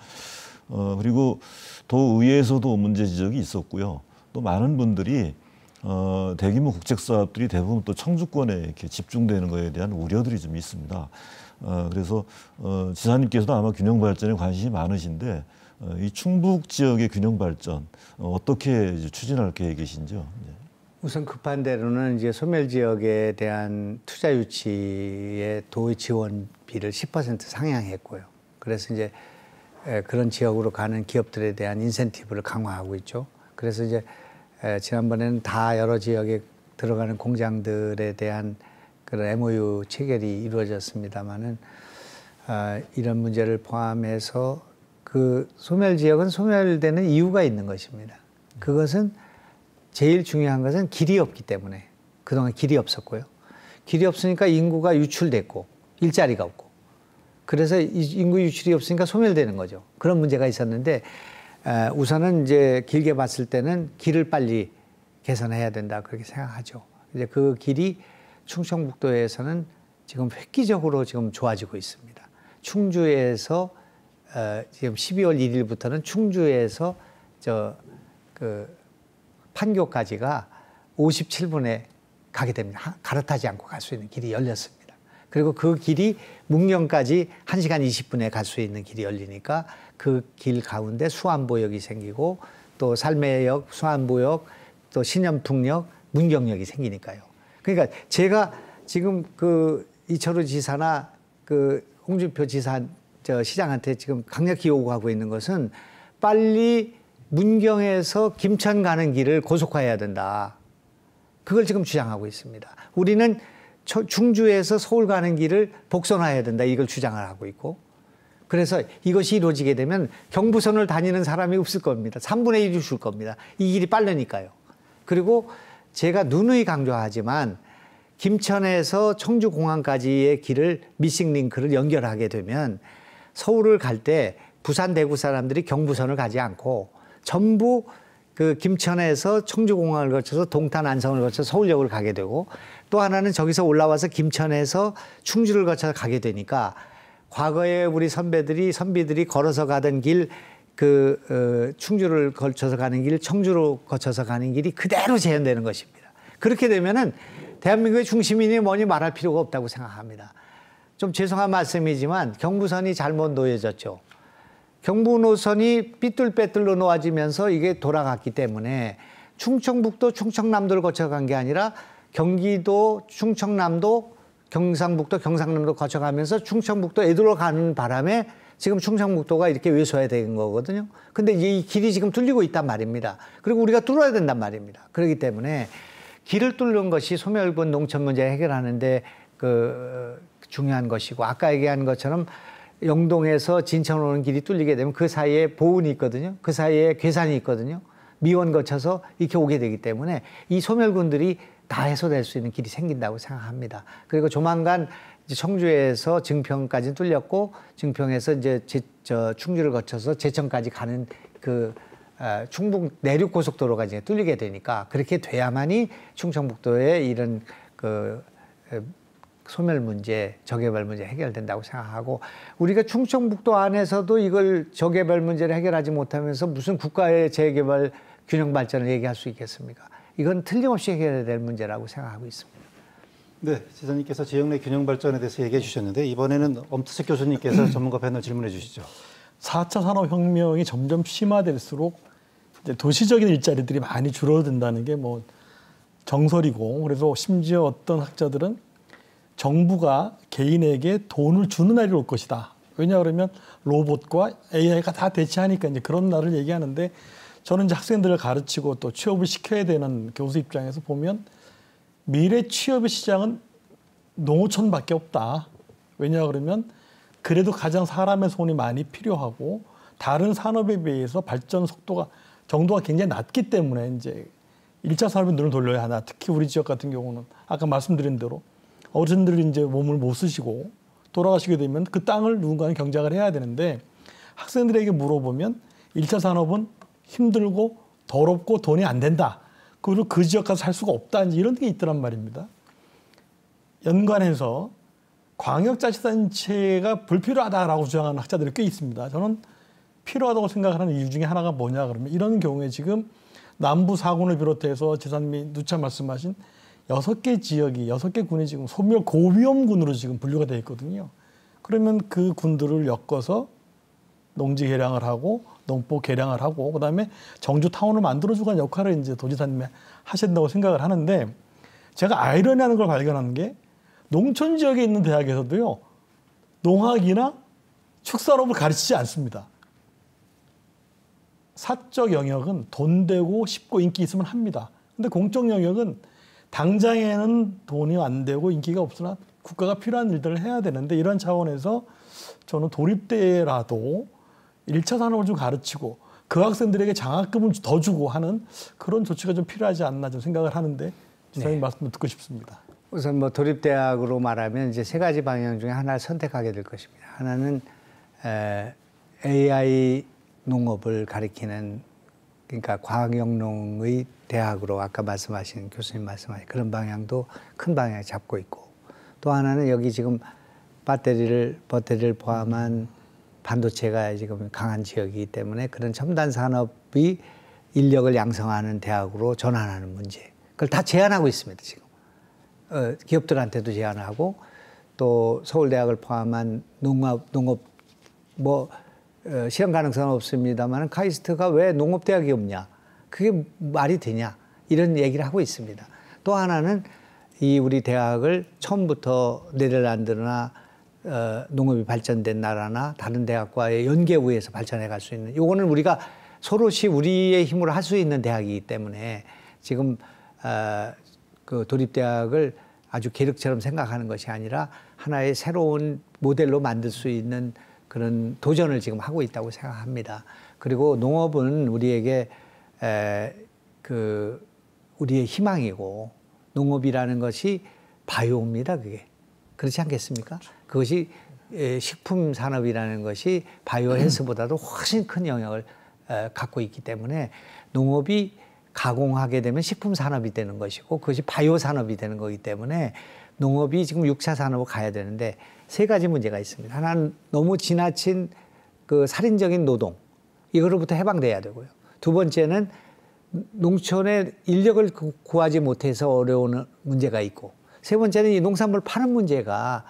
그리고 도의회에서도 문제 지적이 있었고요. 또 많은 분들이 대규모 국책 사업들이 대부분 또 청주권에 이렇게 집중되는 것에 대한 우려들이 좀 있습니다. 그래서 지사님께서도 아마 균형 발전에 관심이 많으신데 이 충북 지역의 균형 발전 어떻게 이제 추진할 계획이신지요? 우선 급한 대로는 이제 소멸 지역에 대한 투자 유치의 도의 지원비를 10% 상향했고요. 그래서 이제 그런 지역으로 가는 기업들에 대한 인센티브를 강화하고 있죠. 그래서 이제 지난번에는 다 여러 지역에 들어가는 공장들에 대한 그런 MOU 체결이 이루어졌습니다만은 이런 문제를 포함해서 그 소멸 지역은 소멸되는 이유가 있는 것입니다. 그것은 제일 중요한 것은 길이 없기 때문에 그동안 길이 없었고요. 길이 없으니까 인구가 유출됐고 일자리가 없고 그래서 인구 유출이 없으니까 소멸되는 거죠. 그런 문제가 있었는데 우선은 이제 길게 봤을 때는 길을 빨리 개선해야 된다 그렇게 생각하죠. 이제 그 길이 충청북도에서는 지금 획기적으로 지금 좋아지고 있습니다. 충주에서 지금 12월 1일부터는 충주에서 판교까지가 57분에 가게 됩니다. 갈아타지 않고 갈 수 있는 길이 열렸습니다. 그리고 그 길이 묵령까지 1시간 20분에 갈 수 있는 길이 열리니까 그 길 가운데 수안보역이 생기고 또 살매역, 수안보역, 또 신연풍역, 문경역이 생기니까요. 그러니까 제가 지금 그 이철우 지사나 그 홍준표 시장한테 지금 강력히 요구하고 있는 것은 빨리 문경에서 김천 가는 길을 고속화해야 된다. 그걸 지금 주장하고 있습니다. 우리는 충주에서 서울 가는 길을 복선화해야 된다. 이걸 주장을 하고 있고 그래서 이것이 이루어지게 되면 경부선을 다니는 사람이 없을 겁니다. 3분의 1이 줄 겁니다. 이 길이 빠르니까요. 그리고 제가 누누이 강조하지만 김천에서 청주공항까지의 길을 미싱 링크를 연결하게 되면 서울을 갈 때 부산 대구 사람들이 경부선을 가지 않고 전부 그 김천에서 청주공항을 거쳐서 동탄 안성을 거쳐서 서울역을 가게 되고, 또 하나는 저기서 올라와서 김천에서 충주를 거쳐서 가게 되니까 과거에 우리 선비들이 걸어서 가던 길, 충주를 거쳐서 가는 길, 청주로 거쳐서 가는 길이 그대로 재현되는 것입니다. 그렇게 되면은 대한민국의 중심이니 뭐니 말할 필요가 없다고 생각합니다. 좀 죄송한 말씀이지만 경부선이 잘못 놓여졌죠. 경부 노선이 삐뚤빼뚤로 놓아지면서 이게 돌아갔기 때문에 충청북도, 충청남도를 거쳐간 게 아니라 경기도, 충청남도, 경상북도, 경상남도 거쳐가면서 충청북도 애들로 가는 바람에 지금 충청북도가 이렇게 왜소화된 거거든요. 근데 이 길이 지금 뚫리고 있단 말입니다. 그리고 우리가 뚫어야 된단 말입니다. 그렇기 때문에 길을 뚫는 것이 소멸군 농촌 문제 해결하는데 중요한 것이고, 아까 얘기한 것처럼 영동에서 진천 오는 길이 뚫리게 되면 그 사이에 보은이 있거든요. 그 사이에 괴산이 있거든요. 미원 거쳐서 이렇게 오게 되기 때문에 이 소멸군들이 다 해소될 수 있는 길이 생긴다고 생각합니다. 그리고 조만간 이제 청주에서 증평까지 뚫렸고, 증평에서 이제 충주를 거쳐서 제천까지 가는 충북 내륙 고속도로가 이제 뚫리게 되니까, 그렇게 돼야만이 충청북도의 이런 소멸 문제, 저개발 문제 해결된다고 생각하고, 우리가 충청북도 안에서도 이걸 저개발 문제를 해결하지 못하면서 무슨 국가의 재개발 균형 발전을 얘기할 수 있겠습니까? 이건 틀림없이 해결해야 될 문제라고 생각하고 있습니다. 네, 지사님께서 지역 내 균형 발전에 대해서 얘기해 주셨는데, 이번에는 엄태석 교수님께서 전문가 패널 질문해 주시죠. 4차 산업혁명이 점점 심화될수록 이제 도시적인 일자리들이 많이 줄어든다는 게 뭐 정설이고, 그래서 심지어 어떤 학자들은 정부가 개인에게 돈을 주는 날이 올 것이다. 왜냐 그러면 로봇과 AI가 다 대체하니까 이제 그런 날을 얘기하는데, 저는 이제 학생들을 가르치고 또 취업을 시켜야 되는 교수 입장에서 보면 미래 취업의 시장은 농어촌밖에 없다. 왜냐 그러면 그래도 가장 사람의 손이 많이 필요하고 다른 산업에 비해서 발전 정도가 굉장히 낮기 때문에 이제 1차 산업에 눈을 돌려야 하나. 특히 우리 지역 같은 경우는 아까 말씀드린 대로 어르신들이 이제 몸을 못 쓰시고 돌아가시게 되면 그 땅을 누군가는 경작을 해야 되는데, 학생들에게 물어보면 1차 산업은 힘들고 더럽고 돈이 안 된다. 그리고 그 지역 가서 살 수가 없다. 이런 게 있더란 말입니다. 연관해서 광역자치단체가 불필요하다라고 주장하는 학자들이 꽤 있습니다. 저는 필요하다고 생각하는 이유 중에 하나가 뭐냐 그러면, 이런 경우에 지금 남부 4군을 비롯해서 지사님이 누차 말씀하신 6개 지역이, 6개 군이 지금 소멸 고위험군으로 지금 분류가 되어 있거든요. 그러면 그 군들을 엮어서 농지 개량을 하고 농법 개량을 하고 그다음에 정주 타운을 만들어주고 하는 역할을 이제 도지사님이 하신다고 생각을 하는데, 제가 아이러니하는 걸 발견하는 게 농촌 지역에 있는 대학에서도요, 농학이나 축산업을 가르치지 않습니다. 사적 영역은 돈 되고 쉽고 인기 있으면 합니다. 근데 공적 영역은 당장에는 돈이 안 되고 인기가 없으나 국가가 필요한 일들을 해야 되는데, 이런 차원에서 저는 도립대라도 1차 산업을 좀 가르치고 그 학생들에게 장학금을 더 주고 하는 그런 조치가 좀 필요하지 않나 좀 생각을 하는데, 지사님 말씀을 듣고 싶습니다. 우선 뭐 도립대학으로 말하면 이제 3가지 방향 중에 하나를 선택하게 될 것입니다. 하나는 AI 농업을 가리키는, 그러니까 과학영농의 대학으로 아까 말씀하신 교수님 말씀하신 그런 방향도 큰 방향을 잡고 있고, 또 하나는 여기 지금 배터리를 포함한 반도체가 지금 강한 지역이기 때문에 그런 첨단 산업이 인력을 양성하는 대학으로 전환하는 문제, 그걸 다 제안하고 있습니다. 지금 기업들한테도 제안하고, 또 서울대학을 포함한 농업 뭐 실현 가능성은 없습니다만 카이스트가 왜 농업대학이 없냐, 그게 말이 되냐, 이런 얘기를 하고 있습니다. 또 하나는 이 우리 대학을 처음부터 네덜란드나 농업이 발전된 나라나 다른 대학과의 연계에 의해서 발전해 갈 수 있는, 요거는 우리가 서로시 우리의 힘으로 할 수 있는 대학이기 때문에 지금 그 도립대학을 아주 계륵처럼 생각하는 것이 아니라 하나의 새로운 모델로 만들 수 있는 그런 도전을 지금 하고 있다고 생각합니다. 그리고 농업은 우리에게 우리의 희망이고 농업이라는 것이 바이오입니다. 그게 그렇지 않겠습니까? 그것이 식품 산업이라는 것이 바이오 헬스보다도 훨씬 큰 영역을 갖고 있기 때문에 농업이 가공하게 되면 식품 산업이 되는 것이고 그것이 바이오 산업이 되는 거기 때문에 농업이 지금 6차 산업으로 가야 되는데 세 가지 문제가 있습니다. 하나는 너무 지나친 그 살인적인 노동 이거로부터 해방돼야 되고요. 두 번째는 농촌에 인력을 구하지 못해서 어려운 문제가 있고 세 번째는 이 농산물 파는 문제가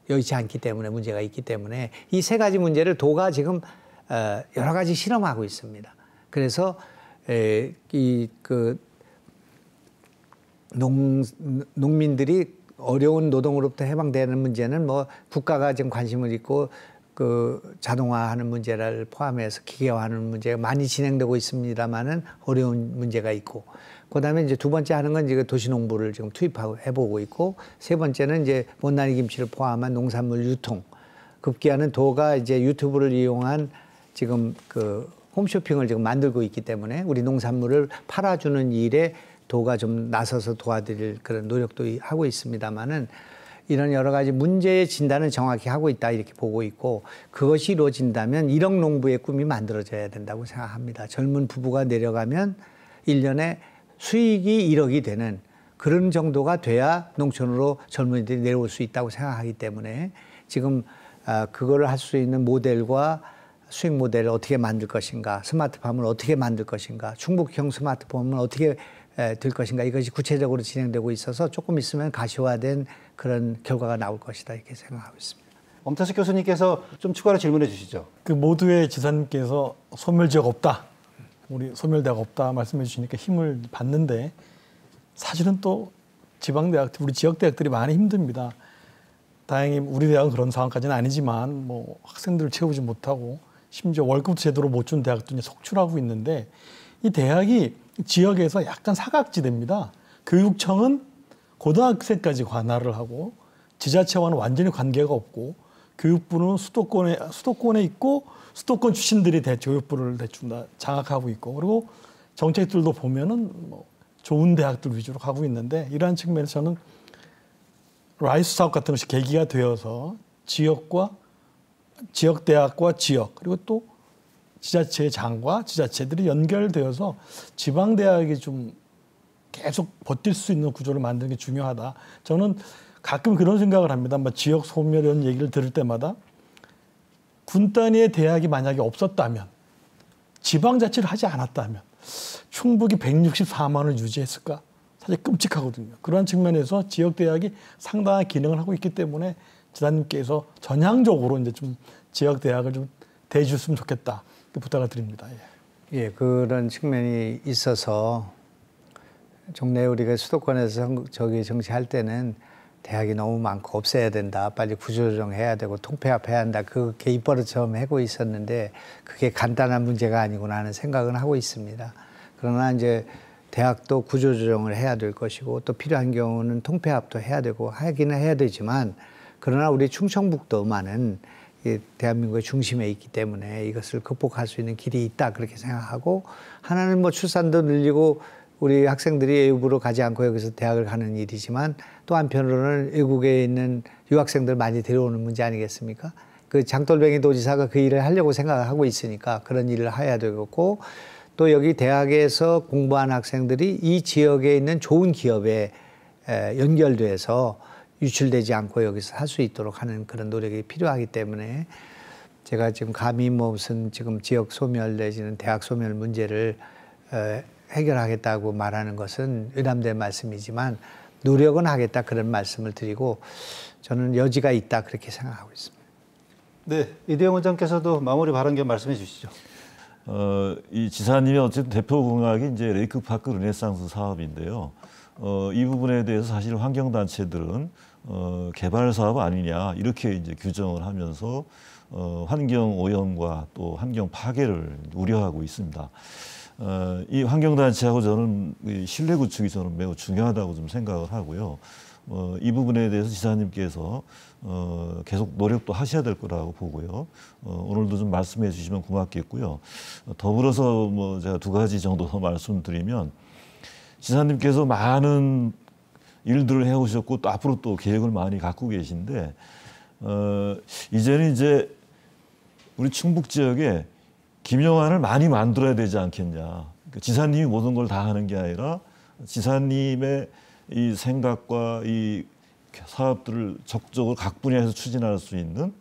여의치 않기 때문에 문제가 있기 때문에 이 세 가지 문제를 도가 지금 여러 가지 실험하고 있습니다. 그래서 농민들이 어려운 노동으로부터 해방되는 문제는 뭐 국가가 지금 관심을 있고 그 자동화하는 문제를 포함해서 기계화하는 문제가 많이 진행되고 있습니다만은 어려운 문제가 있고 그다음에 이제 두 번째 하는 건 이제 도시농부를 지금 투입하고 해보고 있고 세 번째는 이제 못난이 김치를 포함한 농산물 유통 급기야는 도가 이제 유튜브를 이용한 지금 그 홈쇼핑을 지금 만들고 있기 때문에 우리 농산물을 팔아주는 일에 도가 좀 나서서 도와드릴 그런 노력도 하고 있습니다만은 이런 여러 가지 문제의 진단은 정확히 하고 있다 이렇게 보고 있고 그것이 이루어진다면 1억 농부의 꿈이 만들어져야 된다고 생각합니다. 젊은 부부가 내려가면 1년에 수익이 1억이 되는 그런 정도가 돼야 농촌으로 젊은이들이 내려올 수 있다고 생각하기 때문에 지금 그거를 할 수 있는 모델과 수익 모델을 어떻게 만들 것인가, 스마트팜을 어떻게 만들 것인가, 충북형 스마트팜을 어떻게 될 것인가 이것이 구체적으로 진행되고 있어서 조금 있으면 가시화된 그런 결과가 나올 것이다 이렇게 생각하고 있습니다. 엄태석 교수님께서 좀 추가로 질문해 주시죠. 그 모두의 지사님께서 소멸지역 없다, 우리 소멸대학 없다 말씀해 주시니까 힘을 받는데 사실은 또 지방대학, 우리 지역대학들이 많이 힘듭니다. 다행히 우리 대학은 그런 상황까지는 아니지만 뭐 학생들을 채우지 못하고 심지어 월급도 제대로 못 준 대학도 이제 속출하고 있는데 이 대학이 지역에서 약간 사각지대입니다. 교육청은 고등학생까지 관할을 하고 지자체와는 완전히 관계가 없고 교육부는 수도권에 있고 수도권 출신들이 교육부를 대충 다 장악하고 있고 그리고 정책들도 보면은 뭐 좋은 대학들 위주로 가고 있는데 이러한 측면에서 저는 라이스 사업 같은 것이 계기가 되어서 지역대학과 지역 그리고 또 지자체의 장과 지자체들이 연결되어서 지방대학이 좀 계속 버틸 수 있는 구조를 만드는 게 중요하다. 저는 가끔 그런 생각을 합니다. 뭐 지역 소멸 이런 얘기를 들을 때마다 군 단위의 대학이 만약에 없었다면 지방자치를 하지 않았다면 충북이 164만 원을 유지했을까? 사실 끔찍하거든요. 그러한 측면에서 지역대학이 상당한 기능을 하고 있기 때문에 지사님께서 전향적으로 이제 좀 지역대학을 좀 대해주셨으면 좋겠다. 부탁을 드립니다. 예, 그런 측면이 있어서 종래 우리가 수도권에서 정치할 때는 대학이 너무 많고 없애야 된다. 빨리 구조조정해야 되고 통폐합해야 한다. 그 입버릇처럼 하고 있었는데 그게 간단한 문제가 아니구나 하는 생각은 하고 있습니다. 그러나 이제 대학도 구조조정을 해야 될 것이고 또 필요한 경우는 통폐합도 해야 되고 하기는 해야 되지만 그러나 우리 충청북도만은 대한민국의 중심에 있기 때문에 이것을 극복할 수 있는 길이 있다 그렇게 생각하고 하나는 뭐 출산도 늘리고 우리 학생들이 외국으로 가지 않고 여기서 대학을 가는 일이지만 또 한편으로는 외국에 있는 유학생들 많이 데려오는 문제 아니겠습니까? 그 장돌뱅이 도지사가 그 일을 하려고 생각하고 있으니까 그런 일을 해야 되겠고 또 여기 대학에서 공부한 학생들이 이 지역에 있는 좋은 기업에 연결돼서 유출되지 않고 여기서 할 수 있도록 하는 그런 노력이 필요하기 때문에 제가 지금 감히 무슨 지금 지역 소멸 내지는 대학 소멸 문제를 해결하겠다고 말하는 것은 의람된 말씀이지만 노력은 하겠다 그런 말씀을 드리고 저는 여지가 있다 그렇게 생각하고 있습니다. 네, 이대영 원장께서도 마무리 발언 말씀해 주시죠. 이 지사님의 어쨌든 대표 공약이 이제 레이크파크 르네상스 사업인데요. 이 부분에 대해서 사실 환경단체들은 개발 사업 아니냐 이렇게 이제 규정을 하면서 환경 오염과 또 환경 파괴를 우려하고 있습니다. 이 환경단체하고 저는 신뢰 구축이 저는 매우 중요하다고 좀 생각을 하고요. 이 부분에 대해서 지사님께서 계속 노력도 하셔야 될 거라고 보고요. 오늘도 좀 말씀해 주시면 고맙겠고요. 더불어서 뭐 제가 두 가지 정도 더 말씀드리면, 지사님께서 많은 일들을 해오셨고 또 앞으로 또 계획을 많이 갖고 계신데, 이제는 이제 우리 충북 지역에 김영환을 많이 만들어야 되지 않겠냐. 그러니까 지사님이 모든 걸 다 하는 게 아니라 지사님의 이 생각과 이 사업들을 적극적으로 각 분야에서 추진할 수 있는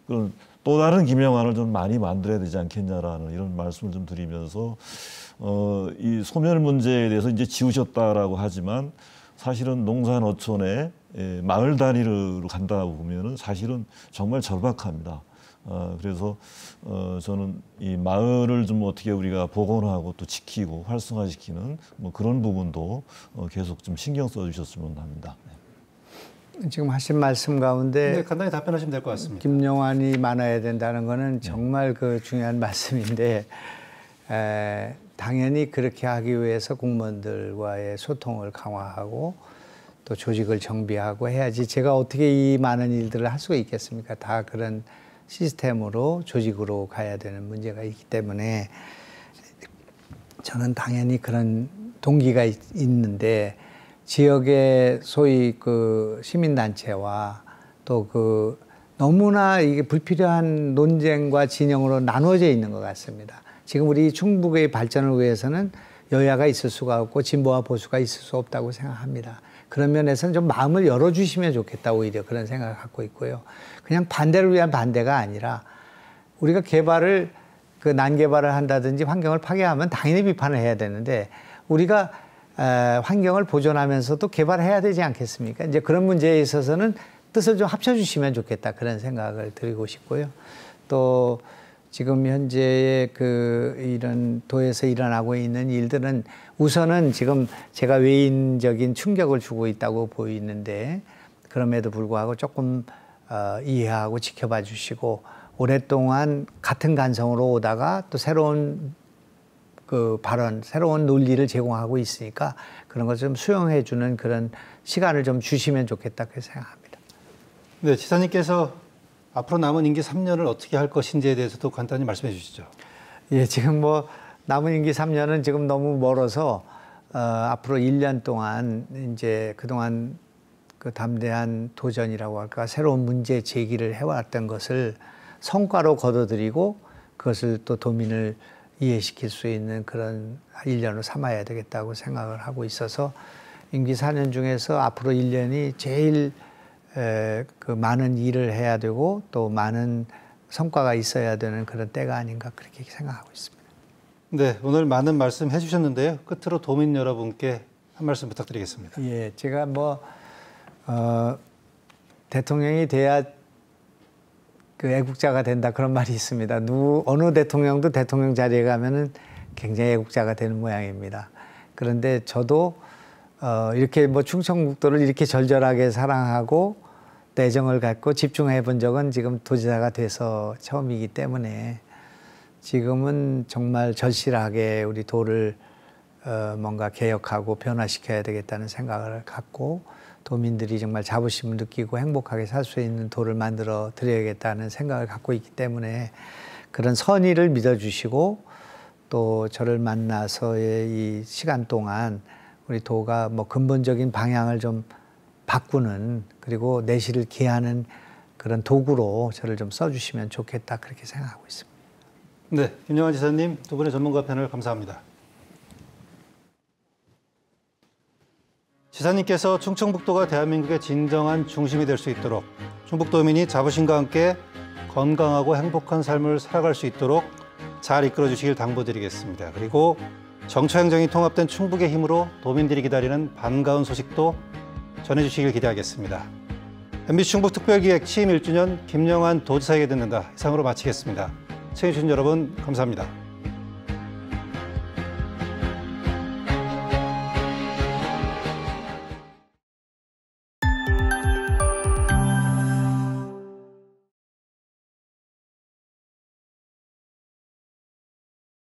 그런 또 다른 김영환을 좀 많이 만들어야 되지 않겠냐라는 이런 말씀을 좀 드리면서, 이 소멸 문제에 대해서 이제 지우셨다라고 하지만 사실은 농산어촌의 마을 단위로 간다 보면은 사실은 정말 절박합니다. 그래서 저는 이 마을을 좀 어떻게 우리가 복원하고 또 지키고 활성화시키는 뭐 그런 부분도 계속 좀 신경 써주셨으면 합니다. 지금 하신 말씀 가운데 네, 간단히 답변하시면 될 것 같습니다. 김영환이 많아야 된다는 거는 정말 그 중요한 말씀인데, 당연히 그렇게 하기 위해서 공무원들과의 소통을 강화하고 또 조직을 정비하고 해야지 제가 어떻게 이 많은 일들을 할 수가 있겠습니까? 다 그런 시스템으로 조직으로 가야 되는 문제가 있기 때문에 저는 당연히 그런 동기가 있는데, 지역의 소위 그 시민단체와 또 그 너무나 이게 불필요한 논쟁과 진영으로 나눠져 있는 것 같습니다. 지금 우리 충북의 발전을 위해서는 여야가 있을 수가 없고 진보와 보수가 있을 수 없다고 생각합니다. 그런 면에서는 좀 마음을 열어주시면 좋겠다, 오히려 그런 생각을 갖고 있고요. 그냥 반대를 위한 반대가 아니라 우리가 개발을 그 난개발을 한다든지 환경을 파괴하면 당연히 비판을 해야 되는데, 우리가 환경을 보존하면서도 개발해야 되지 않겠습니까? 이제 그런 문제에 있어서는 뜻을 좀 합쳐주시면 좋겠다, 그런 생각을 드리고 싶고요. 또 지금 현재의 그 이런 도에서 일어나고 있는 일들은 우선은 지금 제가 외인적인 충격을 주고 있다고 보이는데, 그럼에도 불구하고 조금 이해하고 지켜봐 주시고, 오랫동안 같은 간성으로 오다가 또 새로운 그 발언, 새로운 논리를 제공하고 있으니까 그런 것을 좀 수용해 주는 그런 시간을 좀 주시면 좋겠다, 그렇게 생각합니다. 네, 지사님께서 앞으로 남은 임기 3년을 어떻게 할 것인지에 대해서도 간단히 말씀해 주시죠. 예, 지금 뭐 남은 임기 3년은 지금 너무 멀어서 앞으로 1년 동안 이제 그동안 그 담대한 도전이라고 할까, 새로운 문제 제기를 해왔던 것을 성과로 거둬들이고 그것을 또 도민을 이해시킬 수 있는 그런 1년을 삼아야 되겠다고 생각을 하고 있어서, 임기 4년 중에서 앞으로 1년이 제일 그 많은 일을 해야 되고 또 많은 성과가 있어야 되는 그런 때가 아닌가, 그렇게 생각하고 있습니다. 네, 오늘 많은 말씀 해주셨는데요. 끝으로 도민 여러분께 한 말씀 부탁드리겠습니다. 예, 제가 뭐 대통령이 돼야 그 애국자가 된다, 그런 말이 있습니다. 어느 대통령도 대통령 자리에 가면은 굉장히 애국자가 되는 모양입니다. 그런데 저도 이렇게 뭐 충청북도를 이렇게 절절하게 사랑하고 애정을 갖고 집중해 본 적은 지금 도지사가 돼서 처음이기 때문에 지금은 정말 절실하게 우리 도를 뭔가 개혁하고 변화시켜야 되겠다는 생각을 갖고, 도민들이 정말 자부심을 느끼고 행복하게 살 수 있는 도를 만들어 드려야겠다는 생각을 갖고 있기 때문에, 그런 선의를 믿어주시고 또 저를 만나서의 이 시간 동안 우리 도가 뭐 근본적인 방향을 좀 바꾸는, 그리고 내실을 기하는 그런 도구로 저를 좀 써주시면 좋겠다, 그렇게 생각하고 있습니다. 네, 김영환 지사님 두 분의 전문가 패널 감사합니다. 지사님께서 충청북도가 대한민국의 진정한 중심이 될 수 있도록, 충북도민이 자부심과 함께 건강하고 행복한 삶을 살아갈 수 있도록 잘 이끌어 주시길 당부드리겠습니다. 그리고 정처행정이 통합된 충북의 힘으로 도민들이 기다리는 반가운 소식도 전해주시길 기대하겠습니다. MBC 충북특별기획 취임 1주년 김영환 도지사에게 듣는다, 이상으로 마치겠습니다. 시청해주신 여러분 감사합니다.